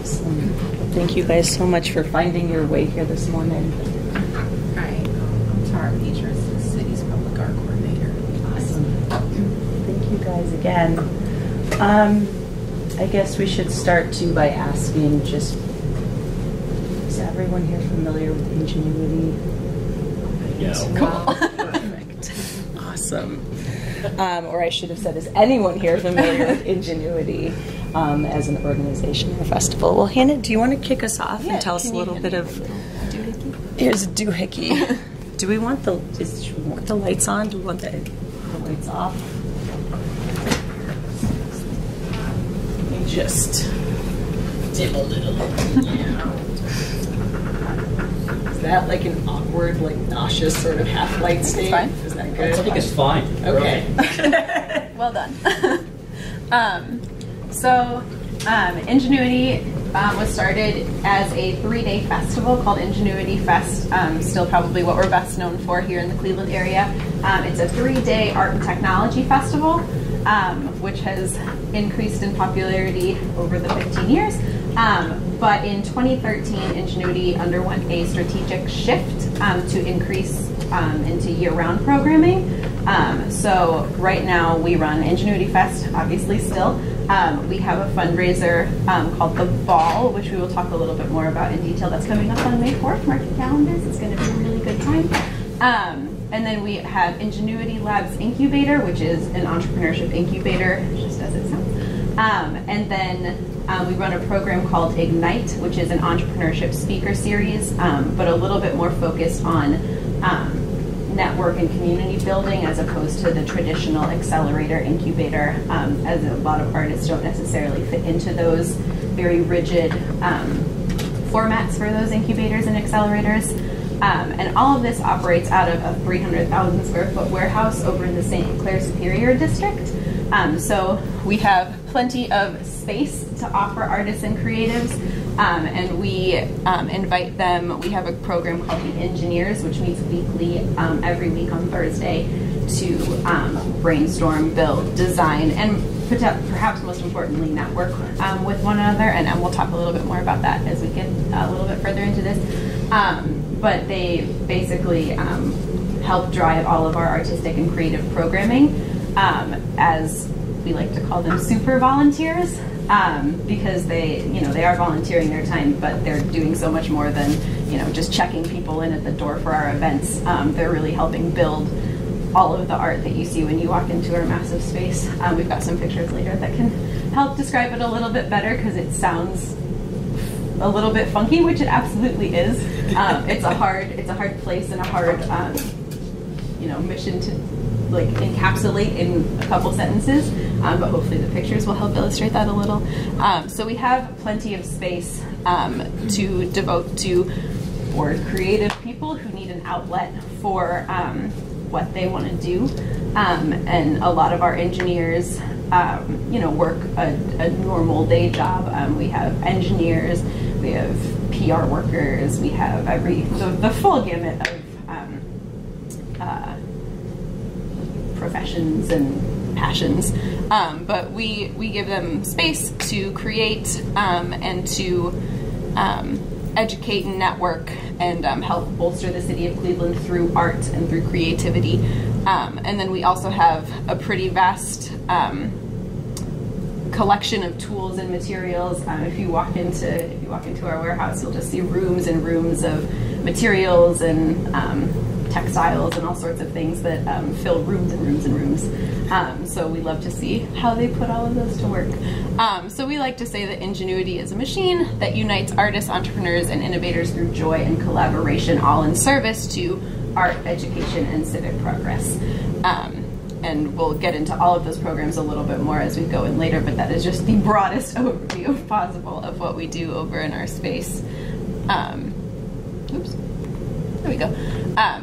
Awesome. Thank you guys so much for finding your way here this morning. Hi, I'm Tara Peters, the city's public art coordinator. Awesome. Thank you guys again. I guess we should start too by asking just, is everyone here familiar with Ingenuity? Cool. Perfect. Awesome. Or I should have said, is anyone here familiar with Ingenuity as an organization or festival? Well, Hannah, do you want to kick us off and tell us a little bit of... Here's a doohickey. Do we want the lights on? Do we want the lights off? Let me just dim a little. Yeah. Is that like an awkward, like nauseous sort of half light state? Fine. Is that good? I think it's fine. Okay. Well done. Ingenuity was started as a 3-day festival called Ingenuity Fest, still probably what we're best known for here in the Cleveland area. It's a 3-day art and technology festival, which has increased in popularity over the 15 years. But in 2013, Ingenuity underwent a strategic shift to increase into year-round programming. So right now we run Ingenuity Fest, obviously still. We have a fundraiser called The Ball, which we will talk a little bit more about in detail. That's coming up on May 4th. Mark your calendars. It's going to be a really good time. And then we have Ingenuity Labs Incubator, which is an entrepreneurship incubator, just as it sounds. And then we run a program called Ignite, which is an entrepreneurship speaker series, but a little bit more focused on network and community building as opposed to the traditional accelerator incubator, as a lot of artists don't necessarily fit into those very rigid formats for those incubators and accelerators. And all of this operates out of a 300,000 square foot warehouse over in the St. Clair Superior District. So we have plenty of space to offer artists and creatives, and we invite them. We have a program called The Engineers, which meets weekly, every week on Thursday, to brainstorm, build, design, and perhaps most importantly, network with one another. And we'll talk a little bit more about that as we get a little bit further into this. But they basically help drive all of our artistic and creative programming, as we like to call them super volunteers, because they are volunteering their time, but they're doing so much more than just checking people in at the door for our events. They're really helping build all of the art that you see when you walk into our massive space. We've got some pictures later that can help describe it a little bit better, because it sounds a little bit funky, which it absolutely is. It's a hard place and a hard mission to like encapsulate in a couple sentences, but hopefully the pictures will help illustrate that a little. So we have plenty of space to devote to bored creative people who need an outlet for what they want to do, and a lot of our engineers work a normal day job. We have engineers, we have PR workers, we have the full gamut of professions and passions, but we give them space to create and to educate and network and help bolster the city of Cleveland through art and through creativity. And then we also have a pretty vast collection of tools and materials. If you walk into our warehouse, you'll just see rooms and rooms of materials and textiles and all sorts of things that fill rooms and rooms and rooms. So we love to see how they put all of those to work. So we like to say that Ingenuity is a machine that unites artists, entrepreneurs, and innovators through joy and collaboration, all in service to art, education, and civic progress. And we'll get into all of those programs a little bit more as we go in later, but that is just the broadest overview possible of what we do over in our space. Oops. There we go.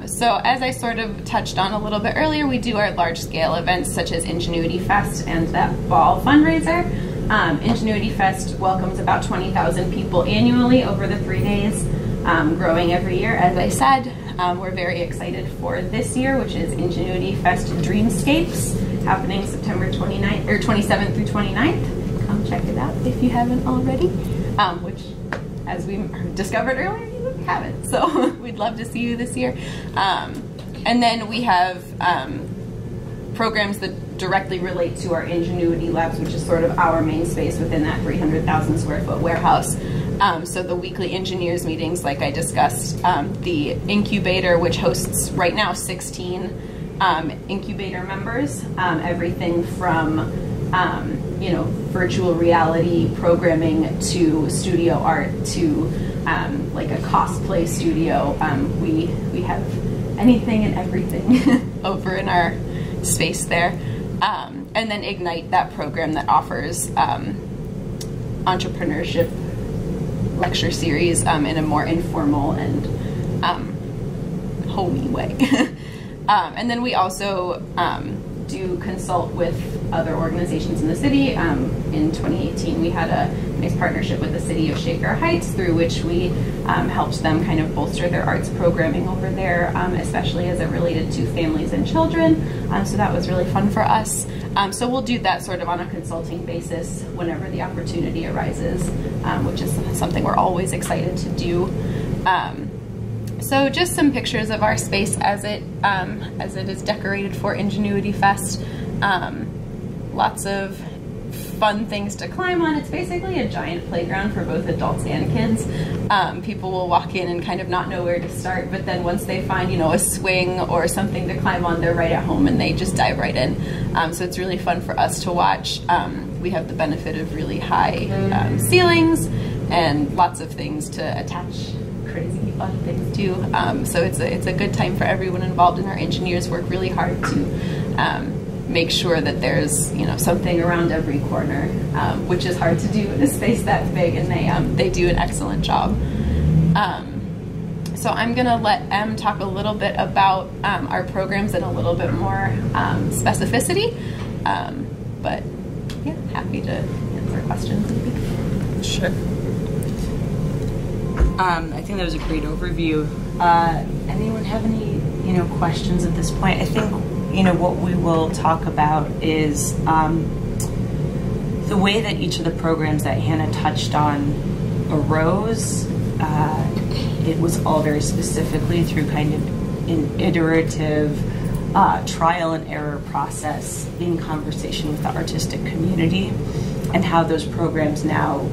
So as I sort of touched on a little bit earlier, we do our large-scale events such as Ingenuity Fest and that Ball fundraiser. Ingenuity Fest welcomes about 20,000 people annually over the 3 days, growing every year, as I said. We're very excited for this year, which is Ingenuity Fest Dreamscapes, happening September 27th through 29th. Come check it out if you haven't already. which, as we discovered earlier, you haven't. So we'd love to see you this year. And then we have programs that directly relate to our Ingenuity Labs, which is sort of our main space within that 300,000 square foot warehouse. So the weekly engineers meetings, like I discussed, the incubator, which hosts right now 16 incubator members, everything from virtual reality programming to studio art to like a cosplay studio. We have anything and everything over in our space there. And then Ignite, that program that offers entrepreneurship lecture series in a more informal and homey way. And then we also do consult with other organizations in the city. In 2018, we had a nice partnership with the city of Shaker Heights, through which we helped them kind of bolster their arts programming over there, especially as it related to families and children. So that was really fun for us. So we'll do that sort of on a consulting basis whenever the opportunity arises, which is something we're always excited to do. So just some pictures of our space as it is decorated for Ingenuity Fest. Lots of fun things to climb on. It's basically a giant playground for both adults and kids. People will walk in and kind of not know where to start, but then once they find, a swing or something to climb on, they're right at home and they just dive right in. So it's really fun for us to watch. We have the benefit of really high ceilings and lots of things to attach crazy fun things too. So it's a good time for everyone involved, and our engineers work really hard to make sure that there's something around every corner, which is hard to do in a space that big, and they do an excellent job. So I'm gonna let Em talk a little bit about our programs in a little bit more specificity, but yeah, happy to answer questions. Sure. I think that was a great overview. Anyone have any questions at this point? I think what we will talk about is the way that each of the programs that Hannah touched on arose. It was all very specifically through kind of an iterative trial and error process in conversation with the artistic community, and how those programs now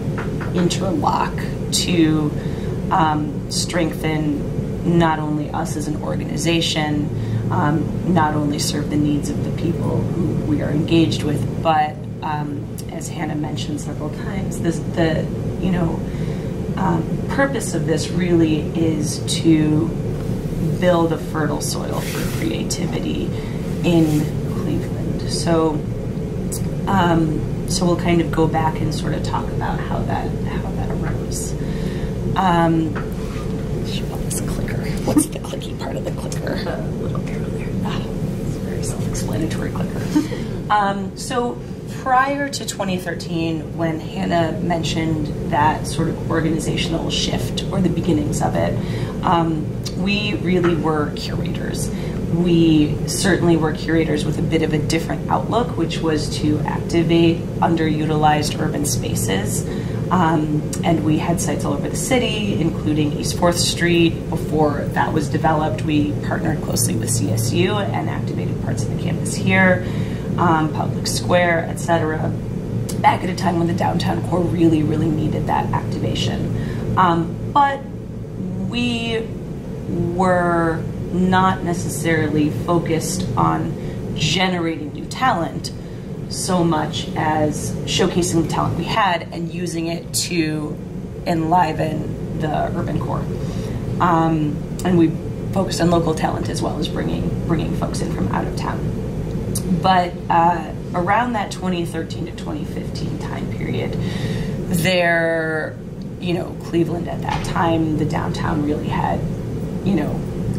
interlock to strengthen not only us as an organization, not only serve the needs of the people who we are engaged with, but as Hannah mentioned several times, the purpose of this really is to build a fertile soil for creativity in Cleveland. So we'll kind of go back and sort of talk about how that arose. This clicker. What's the clicky part of the clicker? The little arrow there. It's a very self-explanatory clicker. So prior to 2013, when Hannah mentioned that sort of organizational shift, or the beginnings of it, we really were curators. We certainly were curators with a bit of a different outlook, which was to activate underutilized urban spaces. And we had sites all over the city, including East 4th Street. Before that was developed, we partnered closely with CSU and activated parts of the campus here, Public Square, etc. Back at a time when the downtown core really, really needed that activation. But we were not necessarily focused on generating new talent so much as showcasing the talent we had and using it to enliven the urban core. And we focused on local talent as well as bringing folks in from out of town. But around that 2013 to 2015 time period, Cleveland at that time, the downtown really had,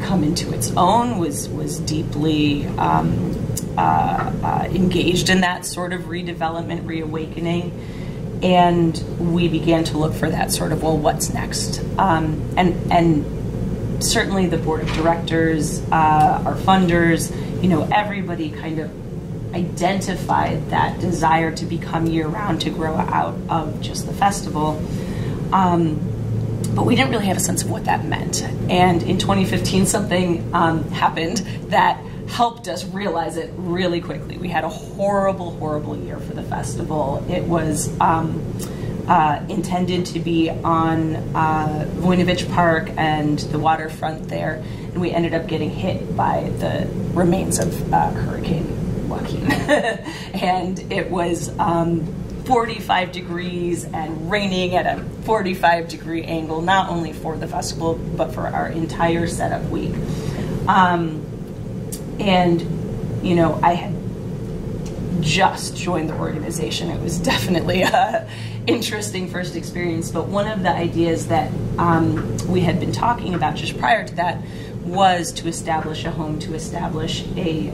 come into its own, was deeply engaged in that sort of redevelopment, reawakening, and we began to look for that sort of, well, what's next? And certainly the board of directors, our funders, everybody kind of identified that desire to become year-round, to grow out of just the festival. But we didn't really have a sense of what that meant. And in 2015, something happened that helped us realize it really quickly. We had a horrible, horrible year for the festival. It was intended to be on Voinovich Park and the waterfront there, and we ended up getting hit by the remains of Hurricane Joaquin. And it was 45 degrees and raining at a 45-degree angle, not only for the festival, but for our entire setup week. And, you know, I had just joined the organization. It was definitely a interesting first experience, but one of the ideas that we had been talking about just prior to that was to establish a home, to establish a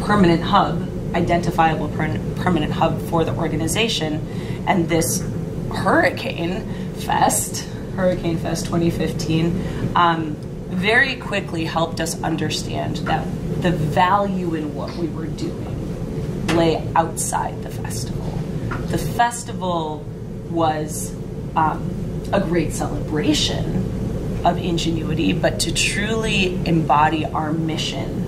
permanent hub, identifiable permanent hub for the organization. And this Hurricane Fest 2015, very quickly helped us understand that the value in what we were doing lay outside the festival. The festival was a great celebration of ingenuity, but to truly embody our mission,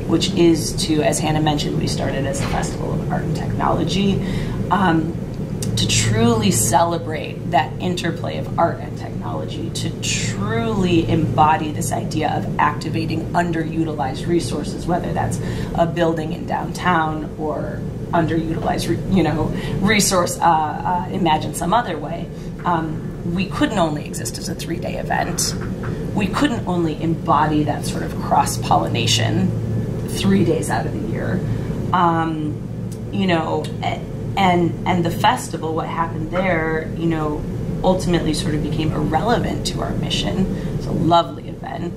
which is to, as Hannah mentioned, we started as a festival of art and technology, to truly celebrate that interplay of art and technology, to truly embody this idea of activating underutilized resources, whether that's a building in downtown or underutilized, resource, imagine some other way. We couldn't only exist as a 3-day event. We couldn't only embody that sort of cross-pollination 3 days out of the year. And the festival, what happened there, ultimately sort of became irrelevant to our mission. It's a lovely event.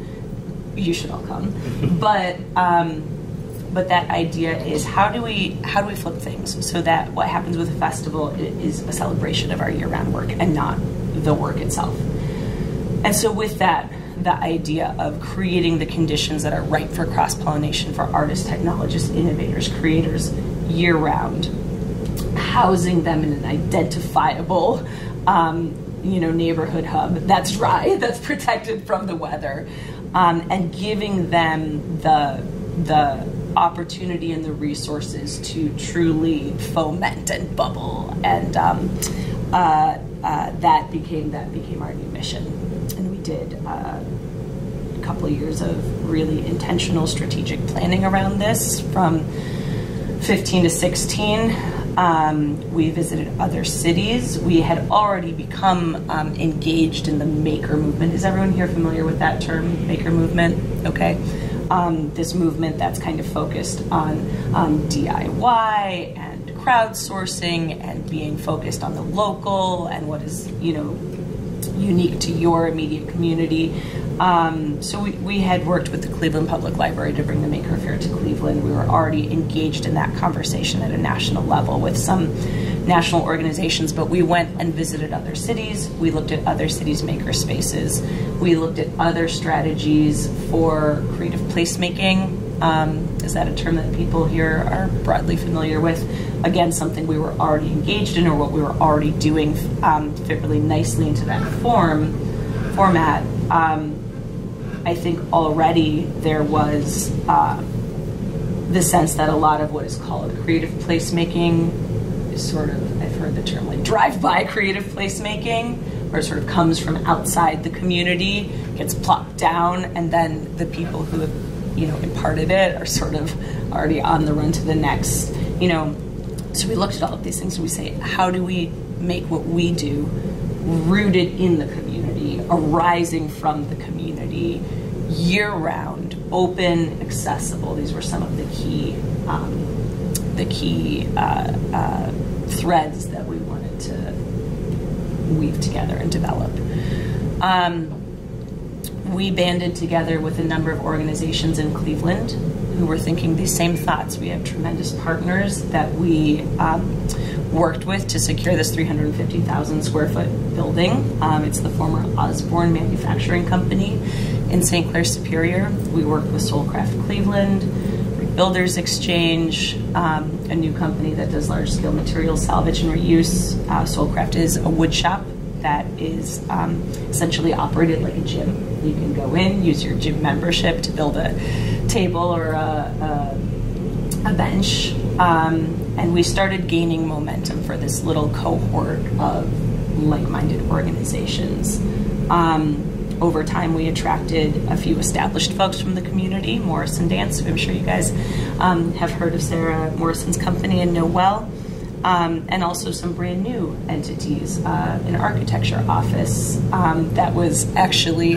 You should all come. But that idea is how do we flip things so that what happens with a festival is a celebration of our year-round work and not the work itself. And so with that, the idea of creating the conditions that are right for cross-pollination for artists, technologists, innovators, creators year-round, housing them in an identifiable neighborhood hub that's dry, that's protected from the weather, and giving them the opportunity and the resources to truly foment and bubble, and that became our new mission. And we did a couple of years of really intentional strategic planning around this from 15 to 16. We visited other cities. We had already become engaged in the maker movement. Is everyone here familiar with that term, maker movement? Okay. This movement that's kind of focused on DIY and crowdsourcing and being focused on the local and what is, unique to your immediate community. So we had worked with the Cleveland Public Library to bring the Maker Fair to Cleveland. We were already engaged in that conversation at a national level with some national organizations, but we went and visited other cities. We looked at other cities' maker spaces. We looked at other strategies for creative placemaking. Is that a term that people here are broadly familiar with? Again, something we were already engaged in or what we were already doing fit really nicely into that format. I think already there was the sense that a lot of what is called creative placemaking is sort of, I've heard the term like drive-by creative placemaking, where it sort of comes from outside the community, gets plopped down, and then the people who have, imparted it are sort of already on the run to the next, So we looked at all of these things and we say, how do we make what we do rooted in the community, arising from the community, year-round, open, accessible? These were some of the key threads that we wanted to weave together and develop. We banded together with a number of organizations in Cleveland who were thinking these same thoughts. We have tremendous partners that we worked with to secure this 350,000 square foot building. It's the former Osborne Manufacturing Company in St. Clair Superior. We worked with Soulcraft Cleveland, Builders Exchange, a new company that does large-scale material salvage and reuse. Soulcraft is a wood shop that is essentially operated like a gym. You can go in, use your gym membership to build a table or a bench. And we started gaining momentum for this little cohort of like-minded organizations. Over time, we attracted a few established folks from the community, Morrison Dance, who I'm sure you guys have heard of Sarah Morrison's company and know well, and also some brand new entities, an architecture office that was actually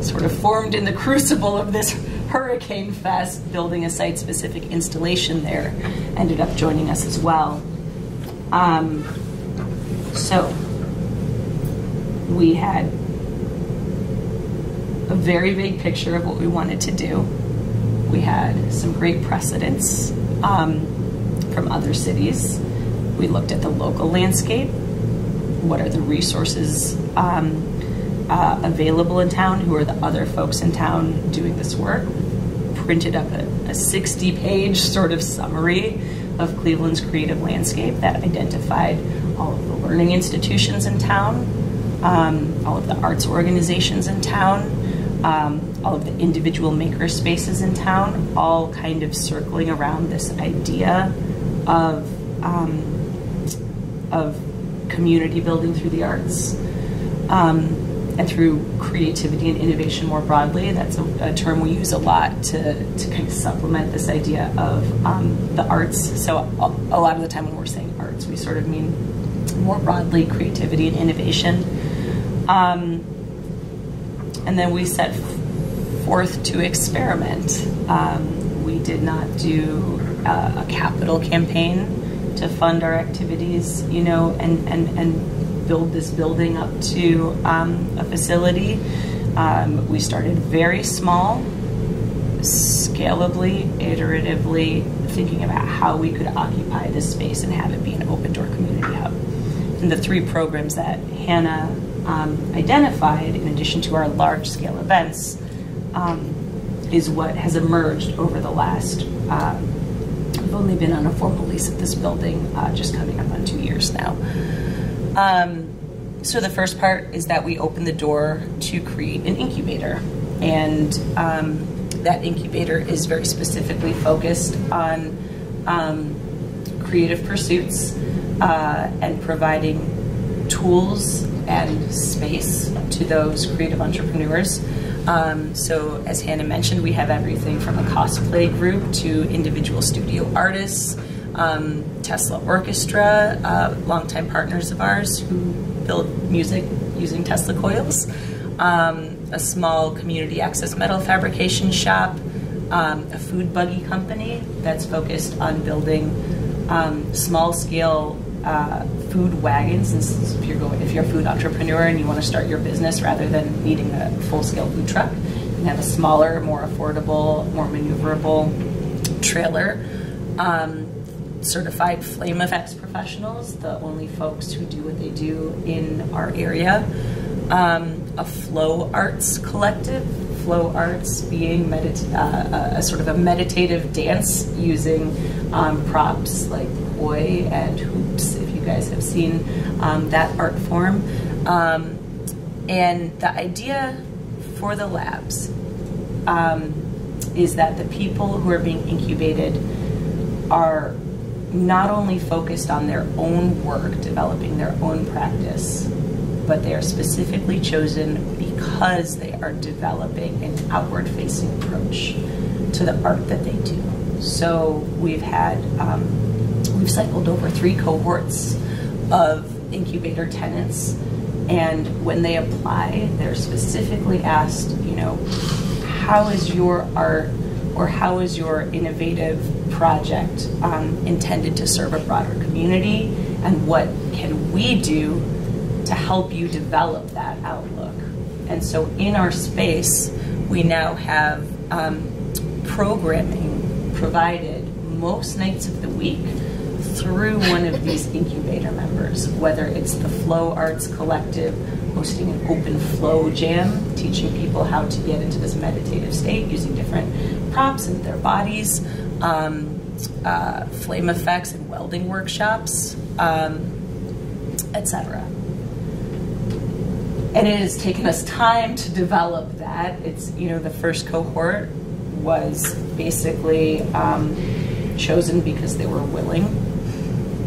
sort of formed in the crucible of this Hurricane Fest, building a site-specific installation there, ended up joining us as well. So we had a very big picture of what we wanted to do. We had some great precedents from other cities. We looked at the local landscape. What are the resources available in town? Who are the other folks in town doing this work? Printed up a 60-page sort of summary of Cleveland's creative landscape that identified all of the learning institutions in town, all of the arts organizations in town, all of the individual maker spaces in town, all kind of circling around this idea of community building through the arts and through creativity and innovation more broadly. That's a term we use a lot to kind of supplement this idea of the arts. So a lot of the time when we're saying arts, we sort of mean more broadly creativity and innovation. And then we set forth to experiment. We did not do a capital campaign to fund our activities, you know, and build this building up to a facility. We started very small, scalably, iteratively, thinking about how we could occupy this space and have it be an open-door community hub. And the three programs that Hannah identified, in addition to our large-scale events, is what has emerged over the last, we've only been on a formal lease at this building, just coming up on 2 years now. So the first part is that we opened the door to create an incubator. And that incubator is very specifically focused on creative pursuits and providing tools and space to those creative entrepreneurs. So as Hannah mentioned, we have everything from a cosplay group to individual studio artists, Tesla Orchestra, longtime partners of ours who build music using Tesla coils, a small community access metal fabrication shop, a food buggy company that's focused on building small scale food wagons. And if you're a food entrepreneur and you want to start your business rather than needing a full-scale food truck, you can have a smaller, more affordable, more maneuverable trailer. Certified Flame Effects professionals, the only folks who do what they do in our area. A flow arts collective, flow arts being a sort of a meditative dance using props like koi and hoops, if you guys have seen that art form. And the idea for the labs is that the people who are being incubated are not only focused on their own work, developing their own practice, but they are specifically chosen because they are developing an outward-facing approach to the art that they do. So we've cycled over 3 cohorts of incubator tenants, and when they apply, they're specifically asked, you know, how is your art or how is your innovative project intended to serve a broader community, and what can we do to help you develop that outlook? And so in our space, we now have programming provided most nights of the week through one of these incubator members, whether it's the Flow Arts Collective hosting an open flow jam, teaching people how to get into this meditative state using different props into their bodies, flame effects and welding workshops, etc. And it has taken us time to develop that. It's, you know, the first cohort was basically chosen because they were willing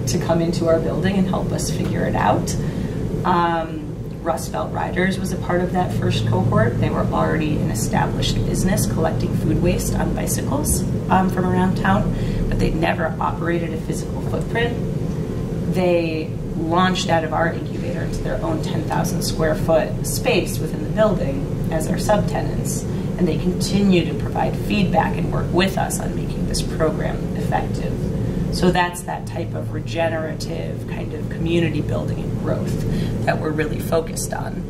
to come into our building and help us figure it out. Rust Belt Riders was a part of that first cohort. They were already an established business collecting food waste on bicycles from around town, but they'd never operated a physical footprint. They launched out of our incubator into their own 10,000 square foot space within the building as our subtenants, and they continue to provide feedback and work with us on making this program effective. So that's that type of regenerative kind of community building and growth that we're really focused on.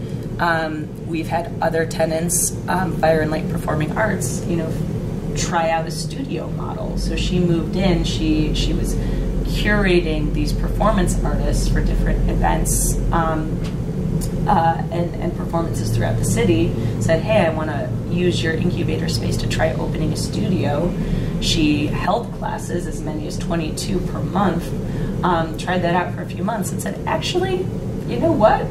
We've had other tenants, Fire and Light Performing Arts, you know, try out a studio model. So she moved in, she was curating these performance artists for different events and performances throughout the city, said, hey, I want to use your incubator space to try opening a studio. She held classes, as many as 22 per month, tried that out for a few months and said, actually, you know what?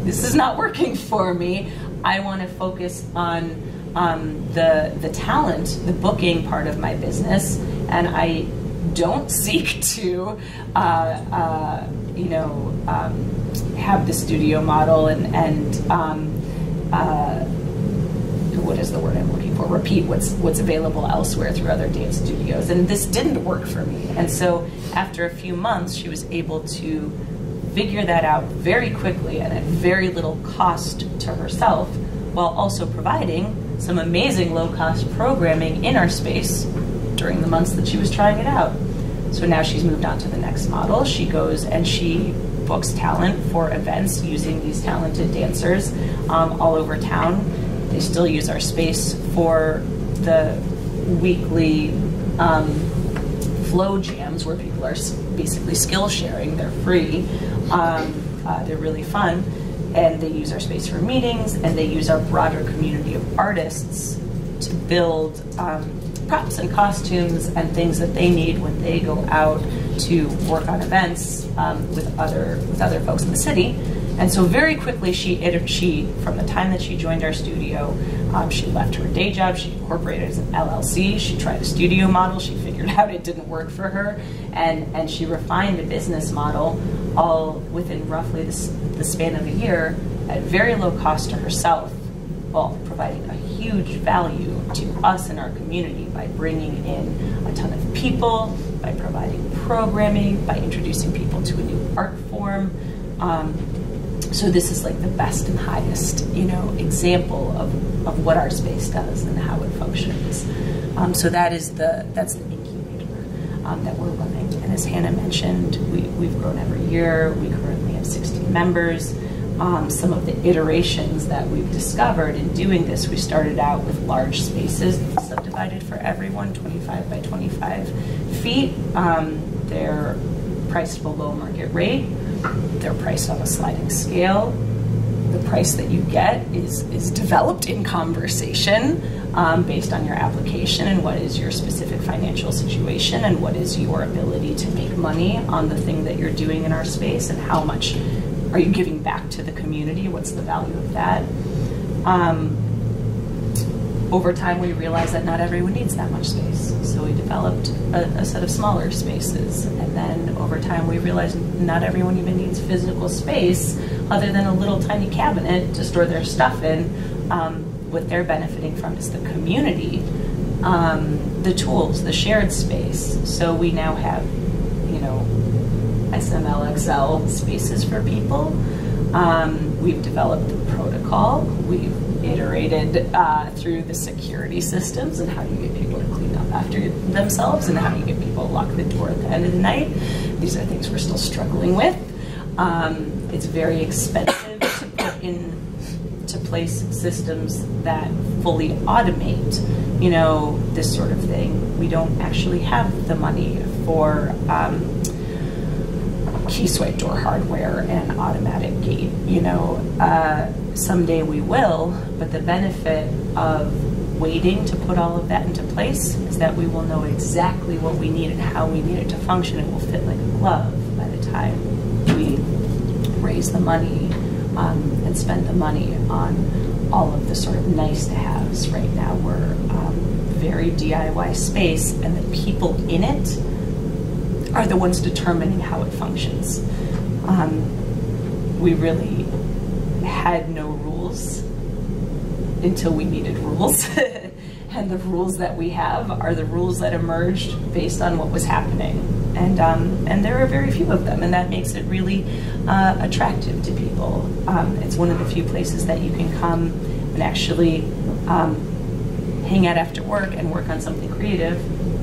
This is not working for me. I want to focus on the talent, the booking part of my business, and I don't seek to, you know, have the studio model and what is the word I'm looking for? Repeat what's available elsewhere through other dance studios. And this didn't work for me. And so after a few months, she was able to figure that out very quickly and at very little cost to herself, while also providing some amazing low-cost programming in our space during the months that she was trying it out. So now she's moved on to the next model. She goes and she books talent for events using these talented dancers all over town. They still use our space for the weekly flow jams where people are basically skill sharing. They're free. They're really fun. And they use our space for meetings, and they use our broader community of artists to build props and costumes and things that they need when they go out to work on events with other folks in the city. And so very quickly, from the time that she joined our studio, she left her day job, she incorporated as an LLC, she tried a studio model, she figured out it didn't work for her, and she refined a business model all within roughly the span of a year at very low cost to herself, while providing a huge value to us and our community by bringing in a ton of people, by providing programming, by introducing people to a new art form. So this is like the best and highest, you know, example of what our space does and how it functions. So that's the incubator that we're running. And as Hannah mentioned, we've grown every year. We currently have 16 members. Some of the iterations that we've discovered in doing this, we started out with large spaces subdivided for everyone, 25 by 25 feet. They're priced below market rate. They're priced on a sliding scale. The price that you get is developed in conversation based on your application and what is your specific financial situation and what is your ability to make money on the thing that you're doing in our space and how much are you giving back to the community, what's the value of that. Over time, we realized that not everyone needs that much space. So we developed a set of smaller spaces. And then over time, we realized not everyone even needs physical space other than a little tiny cabinet to store their stuff in. What they're benefiting from is the community, the tools, the shared space. So we now have, you know, SMLXL spaces for people. We've developed the protocol. We've iterated through the security systems and how do you get people to clean up after themselves and how do you get people to lock the door at the end of the night. These are things we're still struggling with. It's very expensive to put into place systems that fully automate, you know, this sort of thing. We don't actually have the money for key swipe door hardware and automatic gate, you know. Someday we will, but the benefit of waiting to put all of that into place is that we will know exactly what we need and how we need it to function. It will fit like a glove by the time we raise the money and spend the money on all of the sort of nice to haves. Right now we're very DIY space, and the people in it are the ones determining how it functions. We really had no rules until we needed rules. And the rules that we have are the rules that emerged based on what was happening. And there are very few of them, and that makes it really attractive to people. It's one of the few places that you can come and actually hang out after work and work on something creative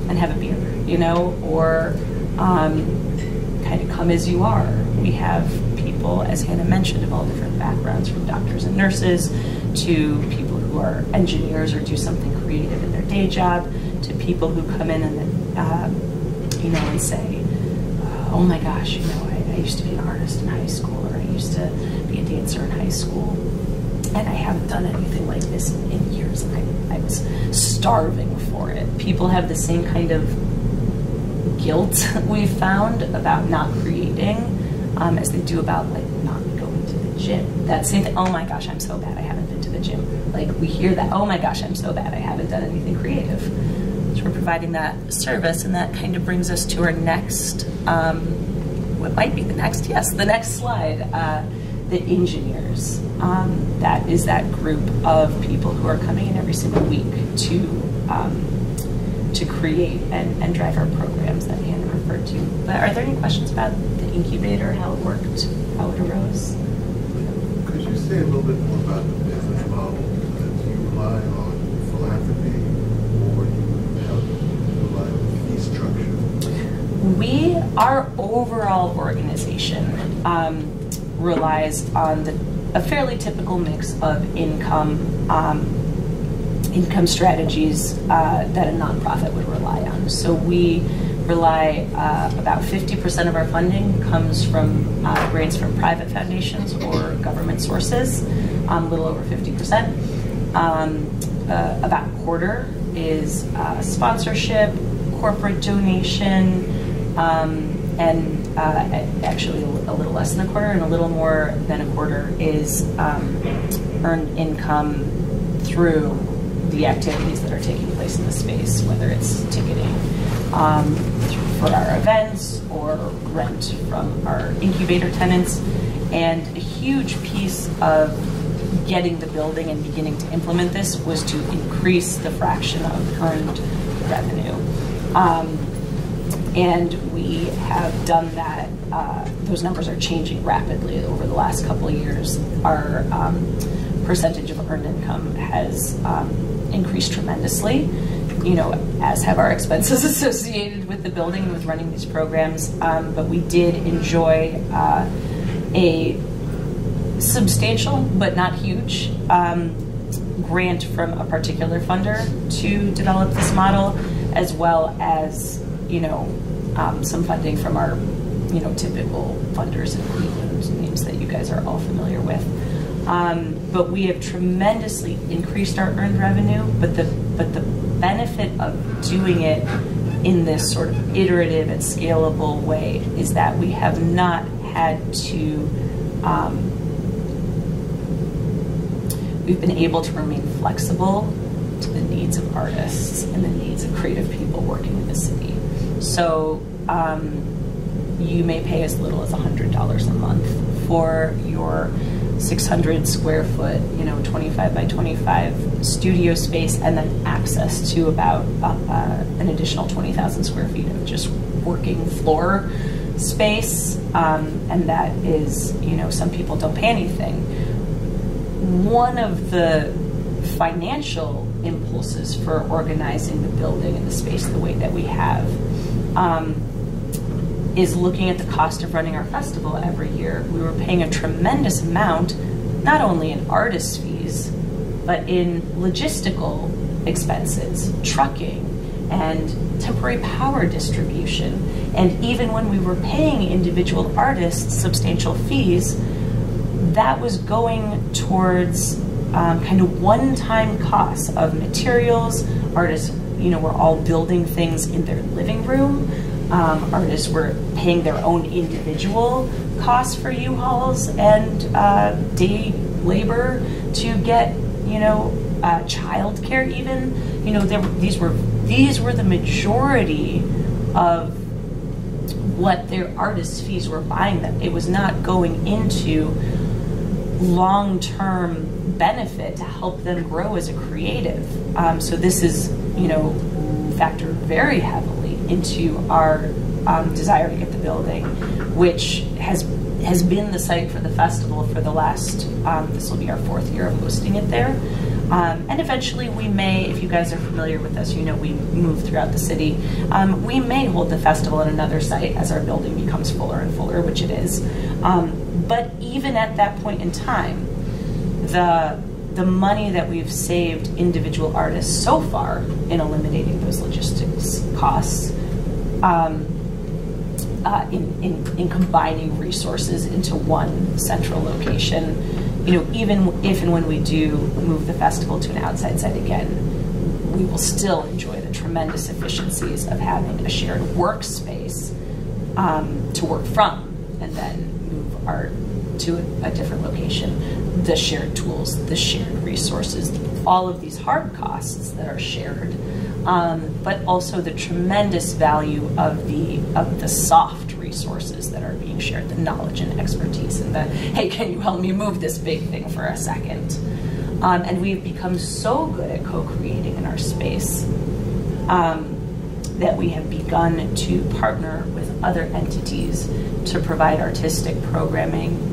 and have a beer, you know, or kind of come as you are. We have people, as Hannah mentioned, of all different backgrounds, from doctors and nurses to people who are engineers or do something creative in their day job, to people who come in and you know, and say, oh my gosh, you know, I used to be an artist in high school, or I used to be a dancer in high school, and I haven't done anything like this in years, and I was starving for it. People have the same kind of guilt we've found about not creating as they do about like not going to the gym. That same thing, oh my gosh, I'm so bad I haven't been to the gym. Like we hear that, oh my gosh, I'm so bad I haven't done anything creative. So we're providing that service, and that kind of brings us to our next, what might be the next, yes, the next slide, the engineers. That is that group of people who are coming in every single week to create and drive our programs that Hannah referred to. But are there any questions about the incubator, how it worked, how it arose? Could you say a little bit more about the business model? Do you rely on philanthropy, or do you rely on fee structure? Our overall organization relies on a fairly typical mix of income strategies that a nonprofit would rely on. So we rely, about 50% of our funding comes from grants from private foundations or government sources, a little over 50%. About a quarter is sponsorship, corporate donation, and actually a little less than a quarter, and a little more than a quarter is earned income through the activities that are taking place in the space, whether it's ticketing for our events or rent from our incubator tenants. And a huge piece of getting the building and beginning to implement this was to increase the fraction of earned revenue. And we have done that. Those numbers are changing rapidly over the last couple of years. Our percentage of earned income has increased tremendously, you know, as have our expenses associated with the building and with running these programs. But we did enjoy a substantial, but not huge, grant from a particular funder to develop this model, as well as, you know, some funding from our, you know, typical funders in Cleveland, names that you guys are all familiar with. But we have tremendously increased our earned revenue, but the benefit of doing it in this sort of iterative and scalable way is that we have not had to, we've been able to remain flexible to the needs of artists and the needs of creative people working in the city. So you may pay as little as $100 a month for your 600 square foot, you know, 25 by 25 studio space, and then access to about an additional 20,000 square feet of just working floor space. And that is, you know, some people don't pay anything. One of the financial impulses for organizing the building and the space the way that we have is looking at the cost of running our festival every year. We were paying a tremendous amount, not only in artist fees, but in logistical expenses, trucking, and temporary power distribution. And even when we were paying individual artists substantial fees, that was going towards kind of one-time costs of materials. Artists, were all building things in their living room. Artists were paying their own individual costs for U-Hauls and day labor to get, child care even. These were the majority of what their artist fees were buying them. It was not going into long-term benefit to help them grow as a creative. So this is, factored very heavily into our desire to get the building, which has been the site for the festival for the last, this will be our 4th year of hosting it there. And eventually we may, if you guys are familiar with us, we move throughout the city, we may hold the festival at another site as our building becomes fuller and fuller, which it is. But even at that point in time, the money that we've saved individual artists so far in eliminating those logistics costs, in combining resources into one central location, even if and when we do move the festival to an outside site again, we will still enjoy the tremendous efficiencies of having a shared workspace to work from, and then move art to a different location. The shared tools, the shared resources, all of these hard costs that are shared, but also the tremendous value of the soft resources that are being shared, the knowledge and expertise, and the, hey, can you help me move this big thing for a second? And we've become so good at co-creating in our space that we have begun to partner with other entities to provide artistic programming,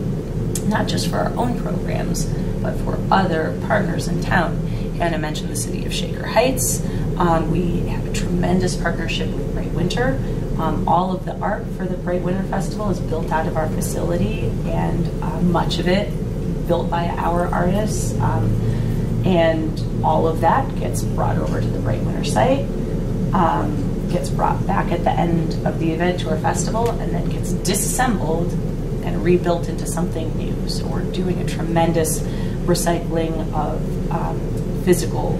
not just for our own programs, but for other partners in town. Hannah mentioned the city of Shaker Heights. We have a tremendous partnership with Bright Winter. All of the art for the Bright Winter Festival is built out of our facility, and much of it built by our artists. And all of that gets brought over to the Bright Winter site, gets brought back at the end of the event to our festival, and then gets disassembled and rebuilt into something new. So we're doing a tremendous recycling of physical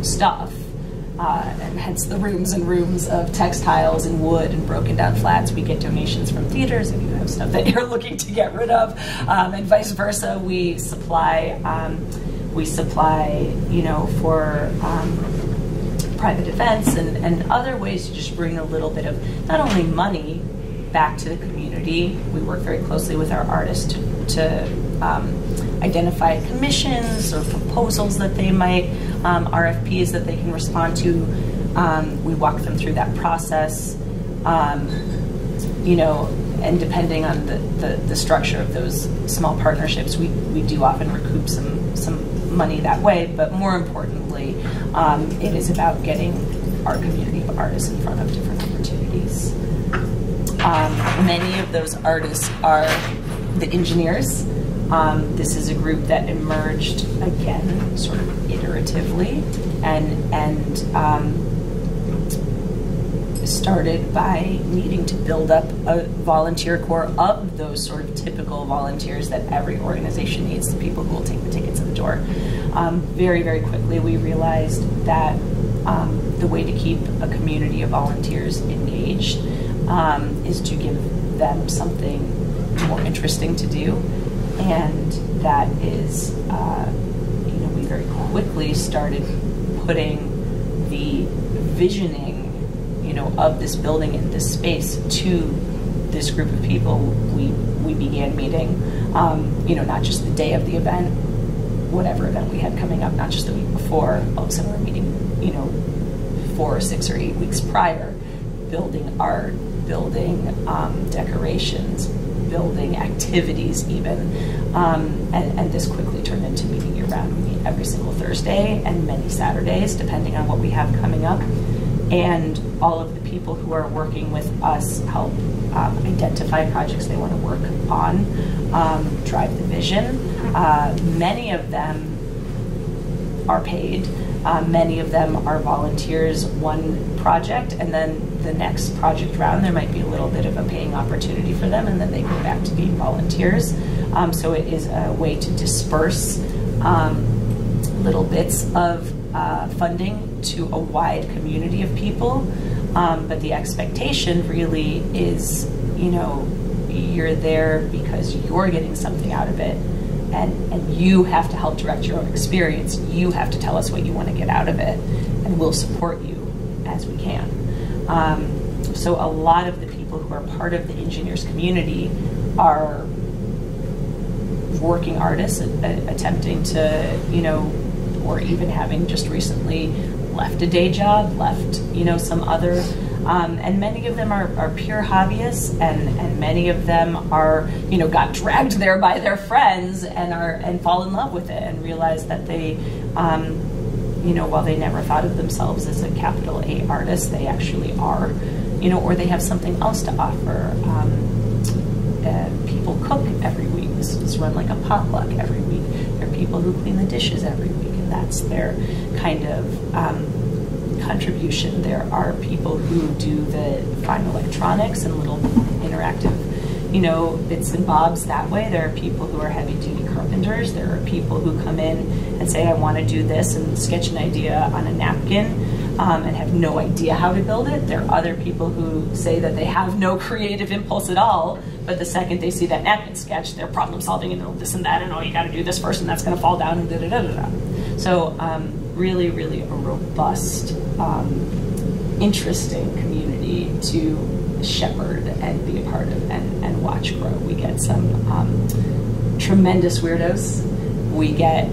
stuff, and hence the rooms and rooms of textiles and wood and broken down flats. We get donations from theaters if you have stuff that you're looking to get rid of, and vice versa. We supply, for private events and other ways to just bring a little bit of not only money back to the community. We work very closely with our artists to identify commissions or proposals that they might, RFPs that they can respond to. We walk them through that process, and depending on the structure of those small partnerships, we do often recoup some money that way, but more importantly, it is about getting our community of artists in front of different opportunities. Many of those artists are the engineers. This is a group that emerged, again, sort of iteratively, and started by needing to build up a volunteer corps of those sort of typical volunteers that every organization needs, the people who will take the tickets at the door. Very, very quickly, we realized that the way to keep a community of volunteers engaged is to give them something more interesting to do, and that is, we very quickly started putting the visioning, of this building and this space to this group of people. We began meeting, not just the day of the event, whatever event we had coming up, not just the week before. All of a sudden we're meeting, 4 or 6 or 8 weeks prior, building art, building decorations, building activities even, and this quickly turned into meeting year-round. We meet every single Thursday and many Saturdays, depending on what we have coming up. And all of the people who are working with us help identify projects they want to work on, drive the vision. Many of them are paid. Many of them are volunteers, one project, and then the next project round, there might be a little bit of a paying opportunity for them, and then they go back to being volunteers. So it is a way to disperse little bits of funding to a wide community of people, but the expectation really is, you know, you're there because you're getting something out of it, and you have to help direct your own experience. You have to tell us what you want to get out of it, and we'll support you as we can. So a lot of the people who are part of the engineers community are working artists attempting to, you know, or even having just recently left a day job, left, you know, some other, and many of them are pure hobbyists, and many of them are, you know, got dragged there by their friends and fall in love with it and realize that they, you know, while they never thought of themselves as a capital A artist, they actually are, you know, or they have something else to offer. People cook every week. This is run like a potluck every week. There are people who clean the dishes every week, and that's their kind of contribution. There are people who do the fine electronics and little interactive, you know, bits and bobs that way. There are people who are heavy-duty carpenters. There are people who come in and say, I want to do this, and sketch an idea on a napkin. And have no idea how to build it. There are other people who say that they have no creative impulse at all, but the second they see that napkin sketch, they're problem solving and this and that, and oh, you got to do this first, and that's going to fall down, and da da da da da. So really, really a robust, interesting community to shepherd and be a part of and watch grow. We get some tremendous weirdos. We get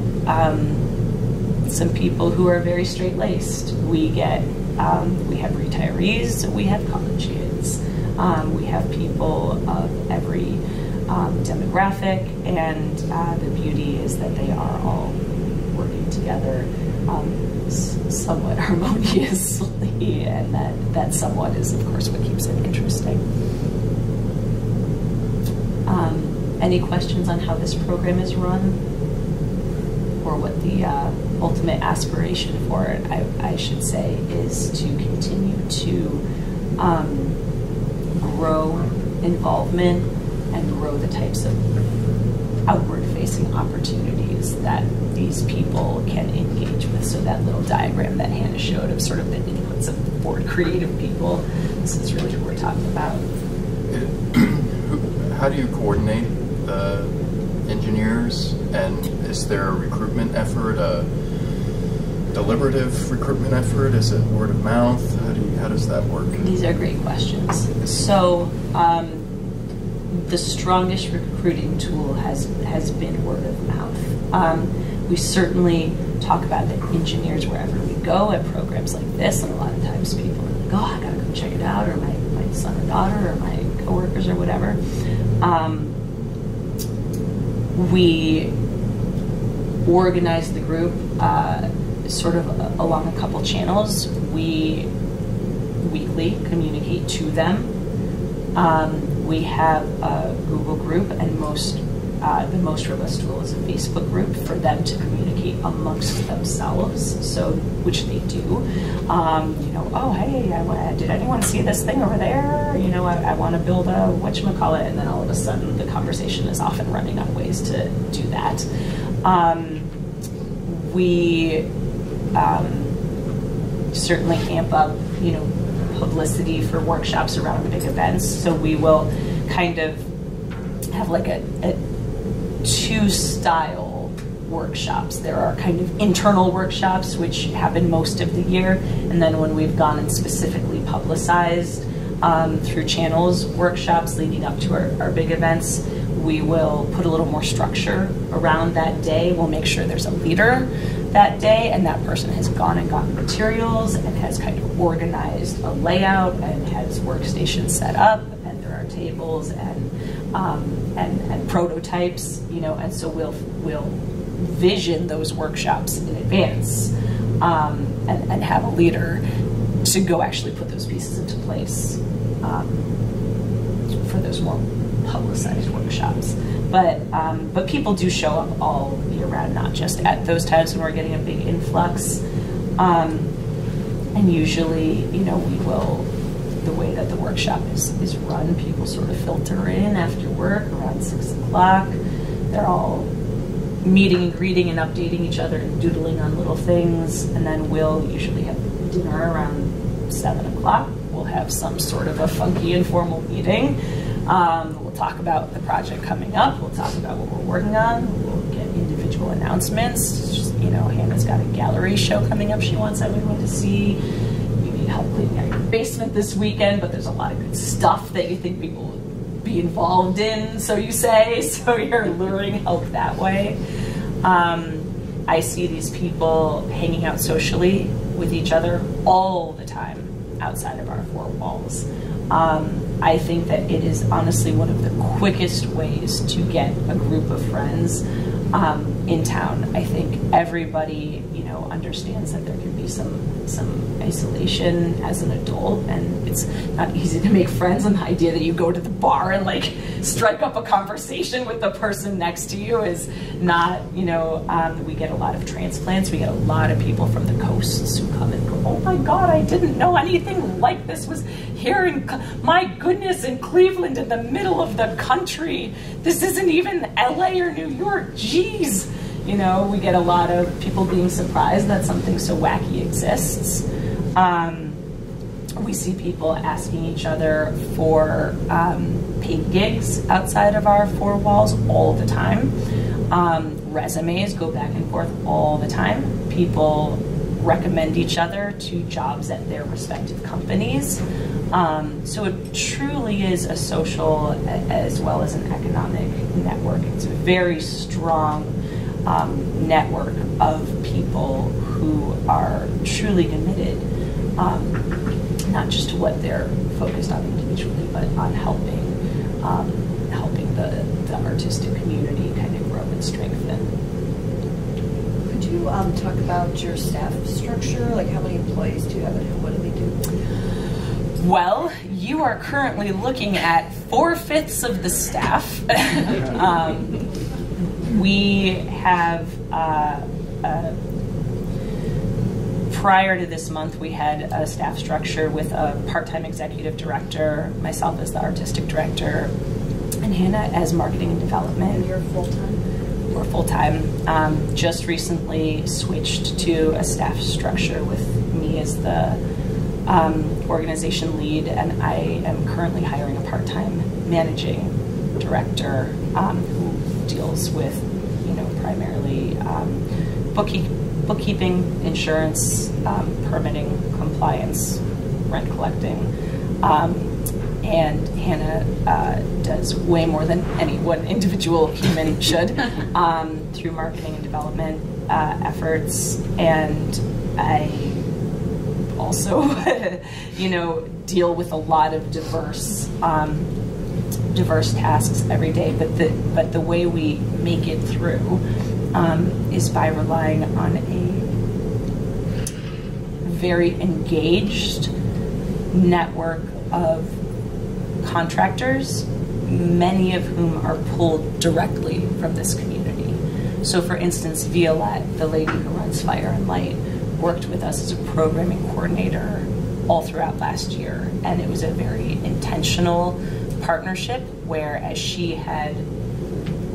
some people who are very straight-laced. We get, we have retirees, we have college kids, we have people of every demographic, and the beauty is that they are all working together somewhat harmoniously, and that somewhat is, of course, what keeps it interesting. Any questions on how this program is run? Or what the ultimate aspiration for it, I should say, is to continue to grow involvement and grow the types of outward-facing opportunities that these people can engage with. So that little diagram that Hannah showed of sort of the inputs of board creative people, this is really what we're talking about. How do you coordinate the engineers, and is there a recruitment effort, a deliberative recruitment effort? Is it word of mouth? How does that work? These are great questions. So the strongest recruiting tool has been word of mouth. We certainly talk about the engineers wherever we go at programs like this, and a lot of times people are like, oh, I gotta go check it out, or my son or daughter or my coworkers or whatever. We organize the group sort of along a couple channels. We weekly communicate to them. We have a Google group, and the most robust tool is a Facebook group for them to communicate amongst themselves, so which they do. You know, oh, hey, did anyone see this thing over there? You know, I want to build a whatchamacallit, and then all of a sudden the conversation is off and running on ways to do that. We certainly amp up, you know, publicity for workshops around big events. So we will kind of have like a two-style workshops. There are kind of internal workshops, which happen most of the year, and then when we've gone and specifically publicized through channels workshops leading up to our big events, we will put a little more structure around that day. We'll make sure there's a leader that day, and that person has gone and gotten materials and has kind of organized a layout and has workstations set up, and there are tables and prototypes, you know, and so we'll vision those workshops in advance and have a leader to go actually put those pieces into place for those more publicized workshops. But people do show up all year round, not just at those times when we're getting a big influx. And usually, you know, we will, the way that the workshop is run, people sort of filter in after work around 6 o'clock. They're all meeting and greeting and updating each other and doodling on little things, and then we'll usually have dinner around 7 o'clock. We'll have some sort of a funky informal meeting. We'll talk about the project coming up. We'll talk about what we're working on. We'll get individual announcements. Just, you know, Hannah's got a gallery show coming up she wants everyone to see. You need help cleaning out your basement this weekend, but there's a lot of good stuff that you think people would be involved in, so you say. So you're luring help that way. I see these people hanging out socially with each other all the time outside of our four walls. I think that it is honestly one of the quickest ways to get a group of friends in town. I think everybody, you know, understands that there can be some isolation as an adult, and it's not easy to make friends. And the idea that you go to the bar and like strike up a conversation with the person next to you is not, you know, we get a lot of transplants. We get a lot of people from the coasts who come and go, oh my God, I didn't know anything like this was here in, my goodness, in Cleveland, in the middle of the country. This isn't even LA or New York, geez. You know, we get a lot of people being surprised that something so wacky exists. We see people asking each other for paid gigs outside of our four walls all the time. Resumes go back and forth all the time. People recommend each other to jobs at their respective companies. So it truly is a social as well as an economic network. It's a very strong network of people who are truly committed, not just to what they're focused on individually, but on helping the artistic community kind of grow and strengthen. Could you talk about your staff structure? Like, how many employees do you have and what do they do? Well, you are currently looking at 4/5 of the staff. We have, prior to this month, we had a staff structure with a part-time executive director, myself as the artistic director, and Hannah as marketing and development. And you're full-time? We're full-time. Just recently switched to a staff structure with me as the organization lead, and I am currently hiring a part-time managing director who deals with, you know, primarily bookkeeping, insurance, permitting, compliance, rent collecting, and Hannah does way more than any one individual human should through marketing and development efforts. And I also, you know, deal with a lot of diverse tasks every day. But the way we make it through is by relying on a very engaged network of contractors, many of whom are pulled directly from this community. So for instance, Violette, the lady who runs Fire and Light, worked with us as a programming coordinator all throughout last year. And it was a very intentional partnership where, as she had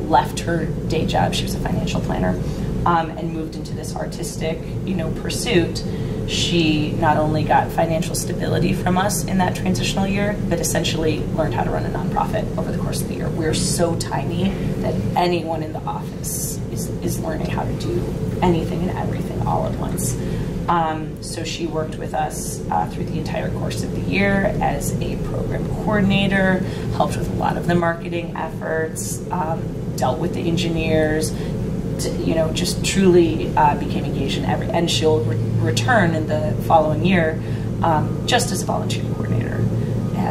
left her day job, she was a financial planner, and moved into this artistic, you know, pursuit, she not only got financial stability from us in that transitional year, but essentially learned how to run a nonprofit over the course of the year. We're so tiny that anyone in the office is learning how to do anything and everything all at once. So she worked with us through the entire course of the year as a program coordinator, helped with a lot of the marketing efforts, dealt with the engineers, you know, just truly became engaged in and she'll return in the following year just as a volunteer coordinator.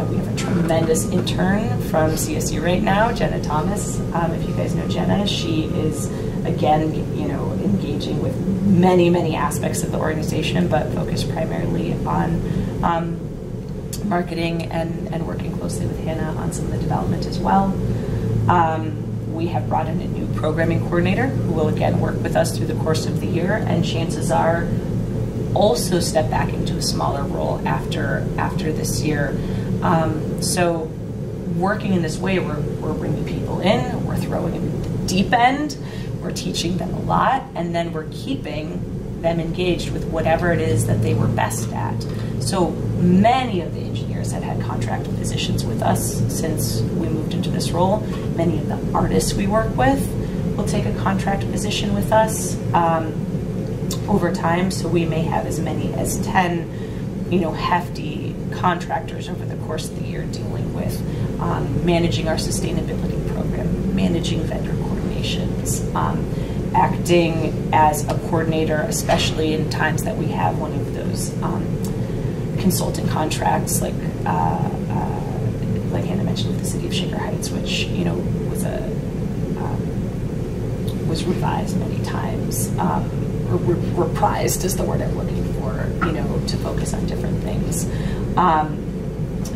We have a tremendous intern from CSU right now, Jenna Thomas. If you guys know Jenna, she is, again, you know, engaging with many, many aspects of the organization, but focused primarily on marketing and working closely with Hannah on some of the development as well. We have brought in a new programming coordinator who will again work with us through the course of the year, and chances are also step back into a smaller role after this year. So working in this way, we're bringing people in, we're throwing them in the deep end, We're teaching them a lot, and then we're keeping them engaged with whatever it is that they were best at. So many of the engineers have had contract positions with us since we moved into this role. Many of the artists we work with will take a contract position with us over time. So we may have as many as 10, hefty contractors over the course of the year dealing with managing our sustainability program, managing vendor coordinations, acting as a coordinator, especially in times that we have one of those consulting contracts, like Hannah mentioned with the city of Shaker Heights, which was revised many times, or reprised is the word I'm looking for, to focus on different things.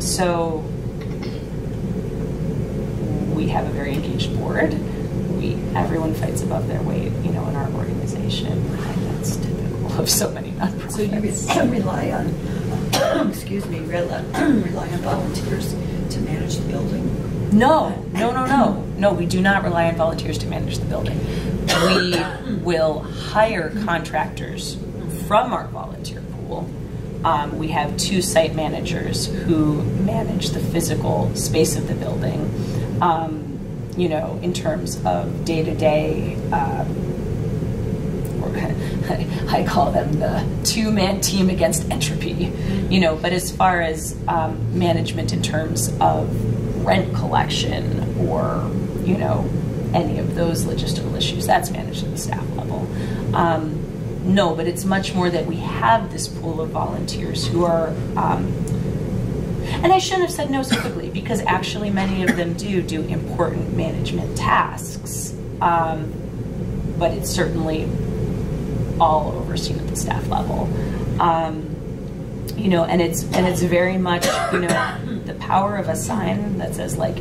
So we have a very engaged board. Everyone fights above their weight, in our organization, and that's typical of so many nonprofits. So you rely on, rely on volunteers to manage the building? No, we do not rely on volunteers to manage the building. We will hire contractors from our volunteer pool. We have 2 site managers who manage the physical space of the building. In terms of day-to-day, I call them the 2-man team against entropy, but as far as management in terms of rent collection or, any of those logistical issues, that's managed at the staff level. No, but it's much more that we have this pool of volunteers who are, and I shouldn't have said no so quickly, because actually many of them do important management tasks, but it's certainly all overseen at the staff level. And it's very much, the power of a sign that says, like,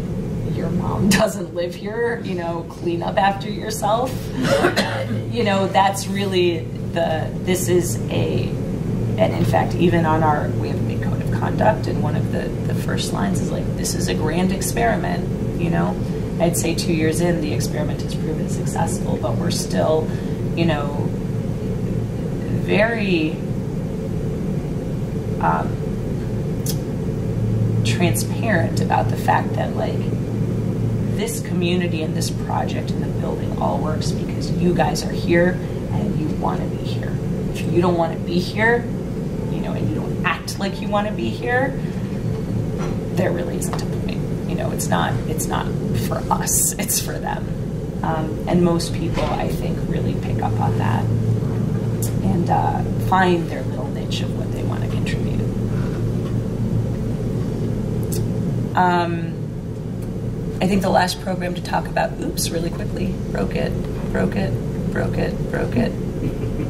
your mom doesn't live here, clean up after yourself. That's really this is and in fact, even on we have a big code of conduct, and one of the first lines is like, this is a grand experiment, I'd say 2 years in, the experiment has proven successful, but we're still, very transparent about the fact that, like, this community and this project and the building all works because you guys are here and you want to be here. If you don't want to be here, and you don't act like you want to be here, there really isn't a point. It's not for us, it's for them. And most people, I think, really pick up on that and find their little niche of what they want to contribute. I think the last program to talk about, really quickly, broke it.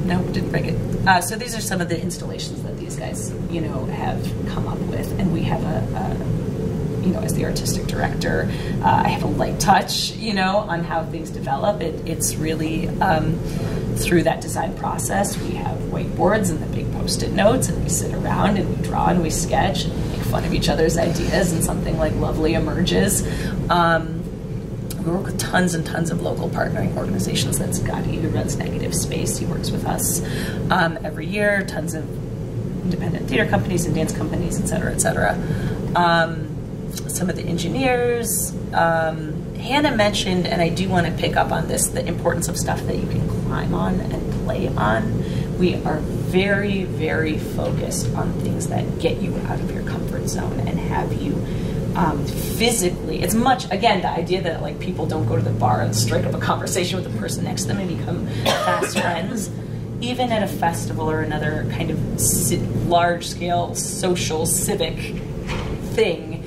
No, didn't break it. So these are some of the installations that these guys, have come up with, and we have as the artistic director, I have a light touch, on how things develop. It's really through that design process. We have whiteboards and the big Post-it notes, and we sit around and we draw and we sketch and we make fun of each other's ideas, and something like lovely emerges. We work with tons and tons of local partnering organizations. That's Scotty, who runs Negative Space. He works with us every year. Tons of independent theater companies and dance companies, et cetera, et cetera. Some of the engineers. Hannah mentioned, and I do want to pick up on this, the importance of stuff that you can climb on and play on. We are very, very focused on things that get you out of your comfort zone and have you physically, it's much, again, the idea that, like, people don't go to the bar and strike up a conversation with the person next to them and become fast friends. Even at a festival or another kind of large-scale social civic thing,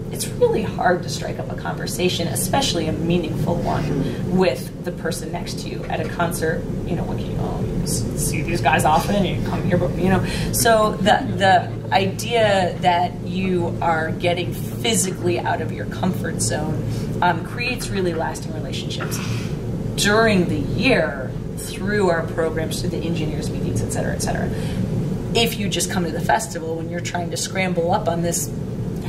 it's really hard to strike up a conversation, especially a meaningful one, with the person next to you at a concert. You see these guys often, you come here, but so the idea that you are getting physically out of your comfort zone creates really lasting relationships during the year through our programs, through the engineers meetings, et cetera, et cetera. If you just come to the festival when you're trying to scramble up on this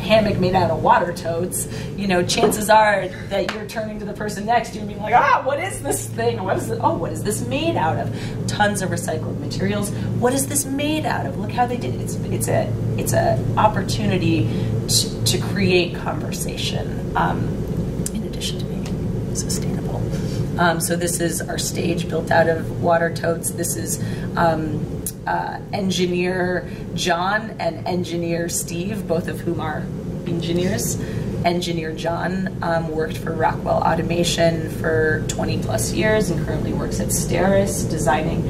hammock made out of water totes, you know, chances are that you're turning to the person next to you and being like, ah, what is this thing? What is it? Oh, what is this made out of? Tons of recycled materials. What is this made out of? Look how they did it. It's a opportunity to create conversation, in addition to being sustainable. So this is our stage built out of water totes. This is engineer John and engineer Steve, both of whom are engineers. Engineer John worked for Rockwell Automation for 20 plus years and currently works at Steris, designing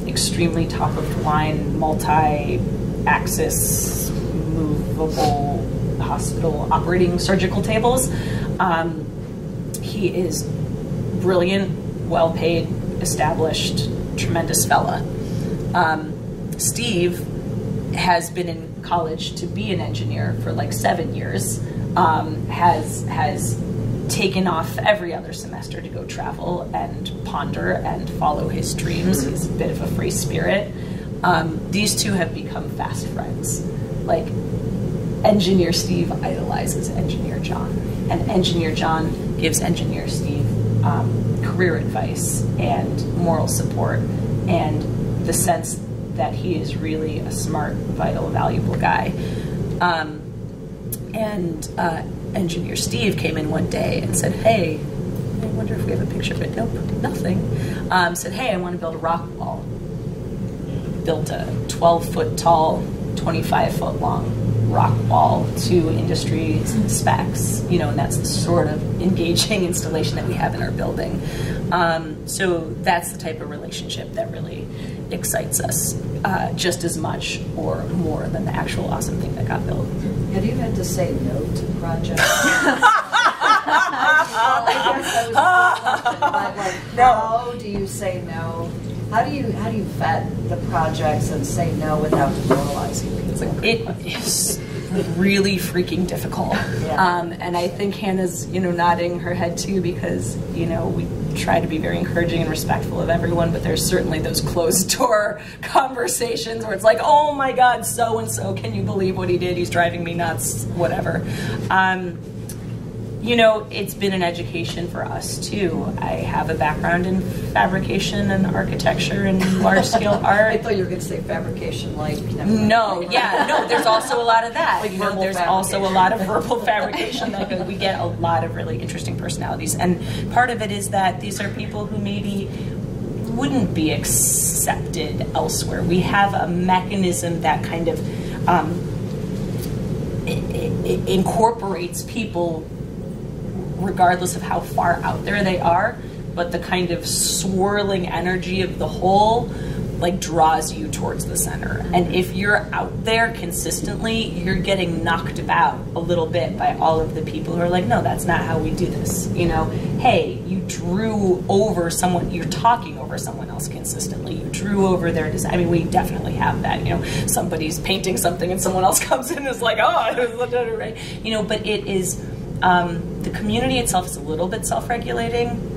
extremely top-of-the-line multi-axis movable hospital operating surgical tables. He is brilliant, well-paid, established, tremendous fella. Steve has been in college to be an engineer for like 7 years, has taken off every other semester to go travel and ponder and follow his dreams. He's a bit of a free spirit. These two have become fast friends. Like, Engineer Steve idolizes Engineer John, and Engineer John gives Engineer Steve career advice and moral support and the sense that he is really a smart, vital, valuable guy. Engineer Steve came in one day and said, hey, I wonder if we have a picture of it. Nope, nothing. Said, hey, I want to build a rock wall. Built a 12-foot tall, 25-foot long rock wall to industry specs, you know, and that's the sort of engaging installation that we have in our building. So that's the type of relationship that really excites us just as much or more than the actual awesome thing that got built. Have you had to say no to projects? I guess that was a good question, but like, No. how do you say no? How do you vet the projects and say no without demoralizing people? It is really freaking difficult. Yeah. And I think Hannah's, you know, nodding her head too, because, you know, we try to be very encouraging and respectful of everyone, but there's certainly those closed door conversations where it's like, oh my God, so-and-so, can you believe what he did? He's driving me nuts, whatever. You know, it's been an education for us too. I have a background in fabrication and architecture and large-scale art. I thought you were going to say fabrication, like... No, yeah, no, there's also a lot of that. Like you know, there's also a lot of verbal fabrication that we get a lot of really interesting personalities. And part of it is that these are people who maybe wouldn't be accepted elsewhere. We have a mechanism that kind of it incorporates people regardless of how far out there they are, but the kind of swirling energy of the whole like draws you towards the center. And if you're out there consistently, you're getting knocked about a little bit by all of the people who are like, no, that's not how we do this. You know, hey, you drew over someone, you're talking over someone else consistently. You drew over their design. I mean, we definitely have that. You know, somebody's painting something and someone else comes in and is like, oh, right. You know, but it is, the community itself is a little bit self-regulating,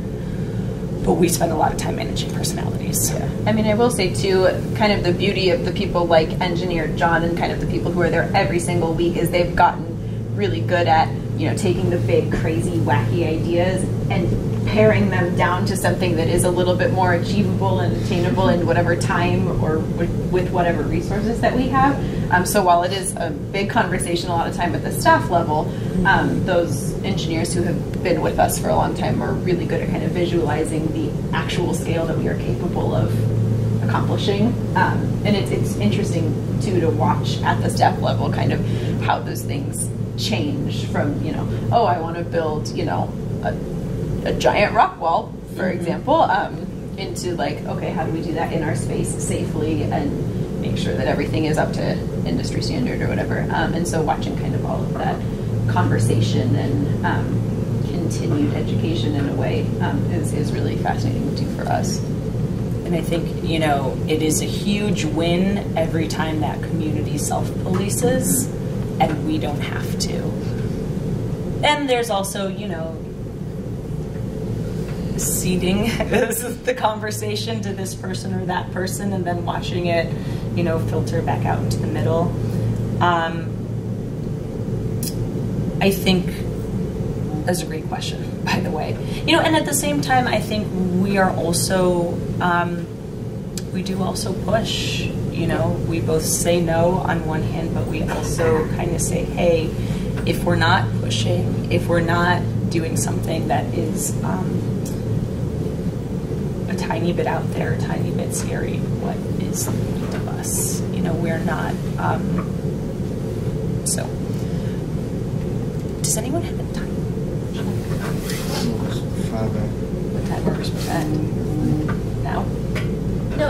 but we spend a lot of time managing personalities. Yeah. I mean, I will say too, kind of the beauty of the people like Engineer John and kind of the people who are there every single week is they've gotten really good at, you know, taking the big, crazy, wacky ideas and paring them down to something that is a little bit more achievable and attainable in whatever time or with whatever resources that we have. So while it is a big conversation a lot of time at the staff level, those engineers who have been with us for a long time are really good at kind of visualizing the actual scale that we are capable of accomplishing. And it's interesting too to watch at the staff level kind of how those things change from, you know, oh, I want to build, you know, a giant rock wall, for example, into like, okay, how do we do that in our space safely and make sure that everything is up to industry standard or whatever. And so watching kind of all of that conversation and continued education in a way is really fascinating too for us. And I think, you know, it is a huge win every time that community self-polices and we don't have to. And there's also, you know, seeding the conversation to this person or that person and then watching it, you know, filter back out into the middle. I think that's a great question, by the way. And at the same time, I think we are also, we do also push. We both say no on one hand, but we also kind of say, hey, if we're not pushing, if we're not doing something that is a tiny bit out there, a tiny bit scary, what is the point of us? We're not. So, does anyone have any time? What time works for that? Now? No,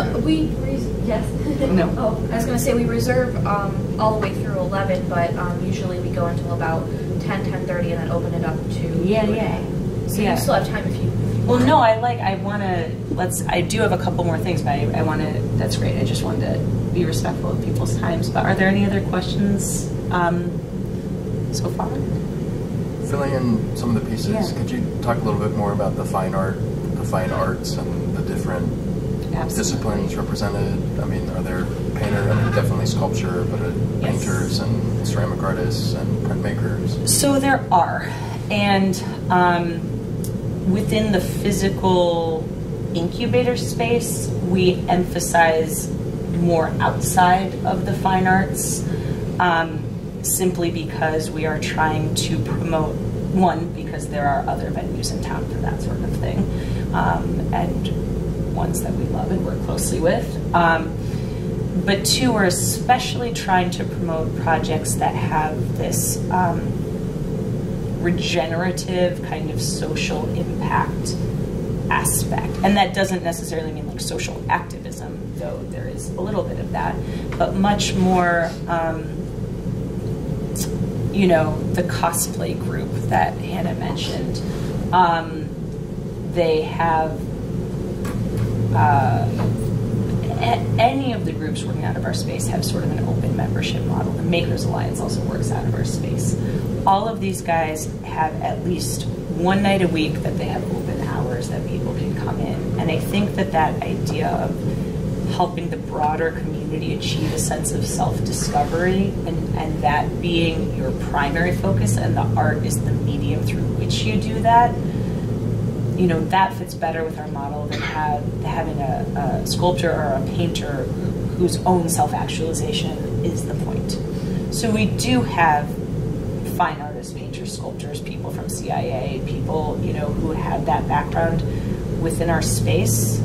yes. No. Oh, I was going to say we reserve all the way through 11, but usually we go until about 10:30, and then open it up to Yeah. So you still have time if you Well, no, I do have a couple more things, but I want to, that's great. I just wanted to be respectful of people's times. But are there any other questions so far? Filling in some of the pieces, Yeah. could you talk a little bit more about the fine arts, and the different disciplines represented? I mean, are there definitely sculpture, but painters and ceramic artists and printmakers? So there are. And within the physical incubator space, we emphasize more outside of the fine arts, simply because we are trying to promote, one, because there are other venues in town for that sort of thing, and ones that we love and work closely with. But two, we're especially trying to promote projects that have this regenerative kind of social impact aspect. And that doesn't necessarily mean like social activism, though there is a little bit of that, but much more, the cosplay group that Hannah mentioned. They have any of the groups working out of our space have sort of an open membership model. The Makers Alliance also works out of our space. All of these guys have at least one night a week that they have open hours that people can come in. And I think that idea of helping the broader community achieve a sense of self-discovery and that being your primary focus, and the art is the medium through which you do that, that fits better with our model than having a sculptor or a painter whose own self-actualization is the point. So we do have fine artists, painters, sculptors, people from CIA, people, who have that background within our space,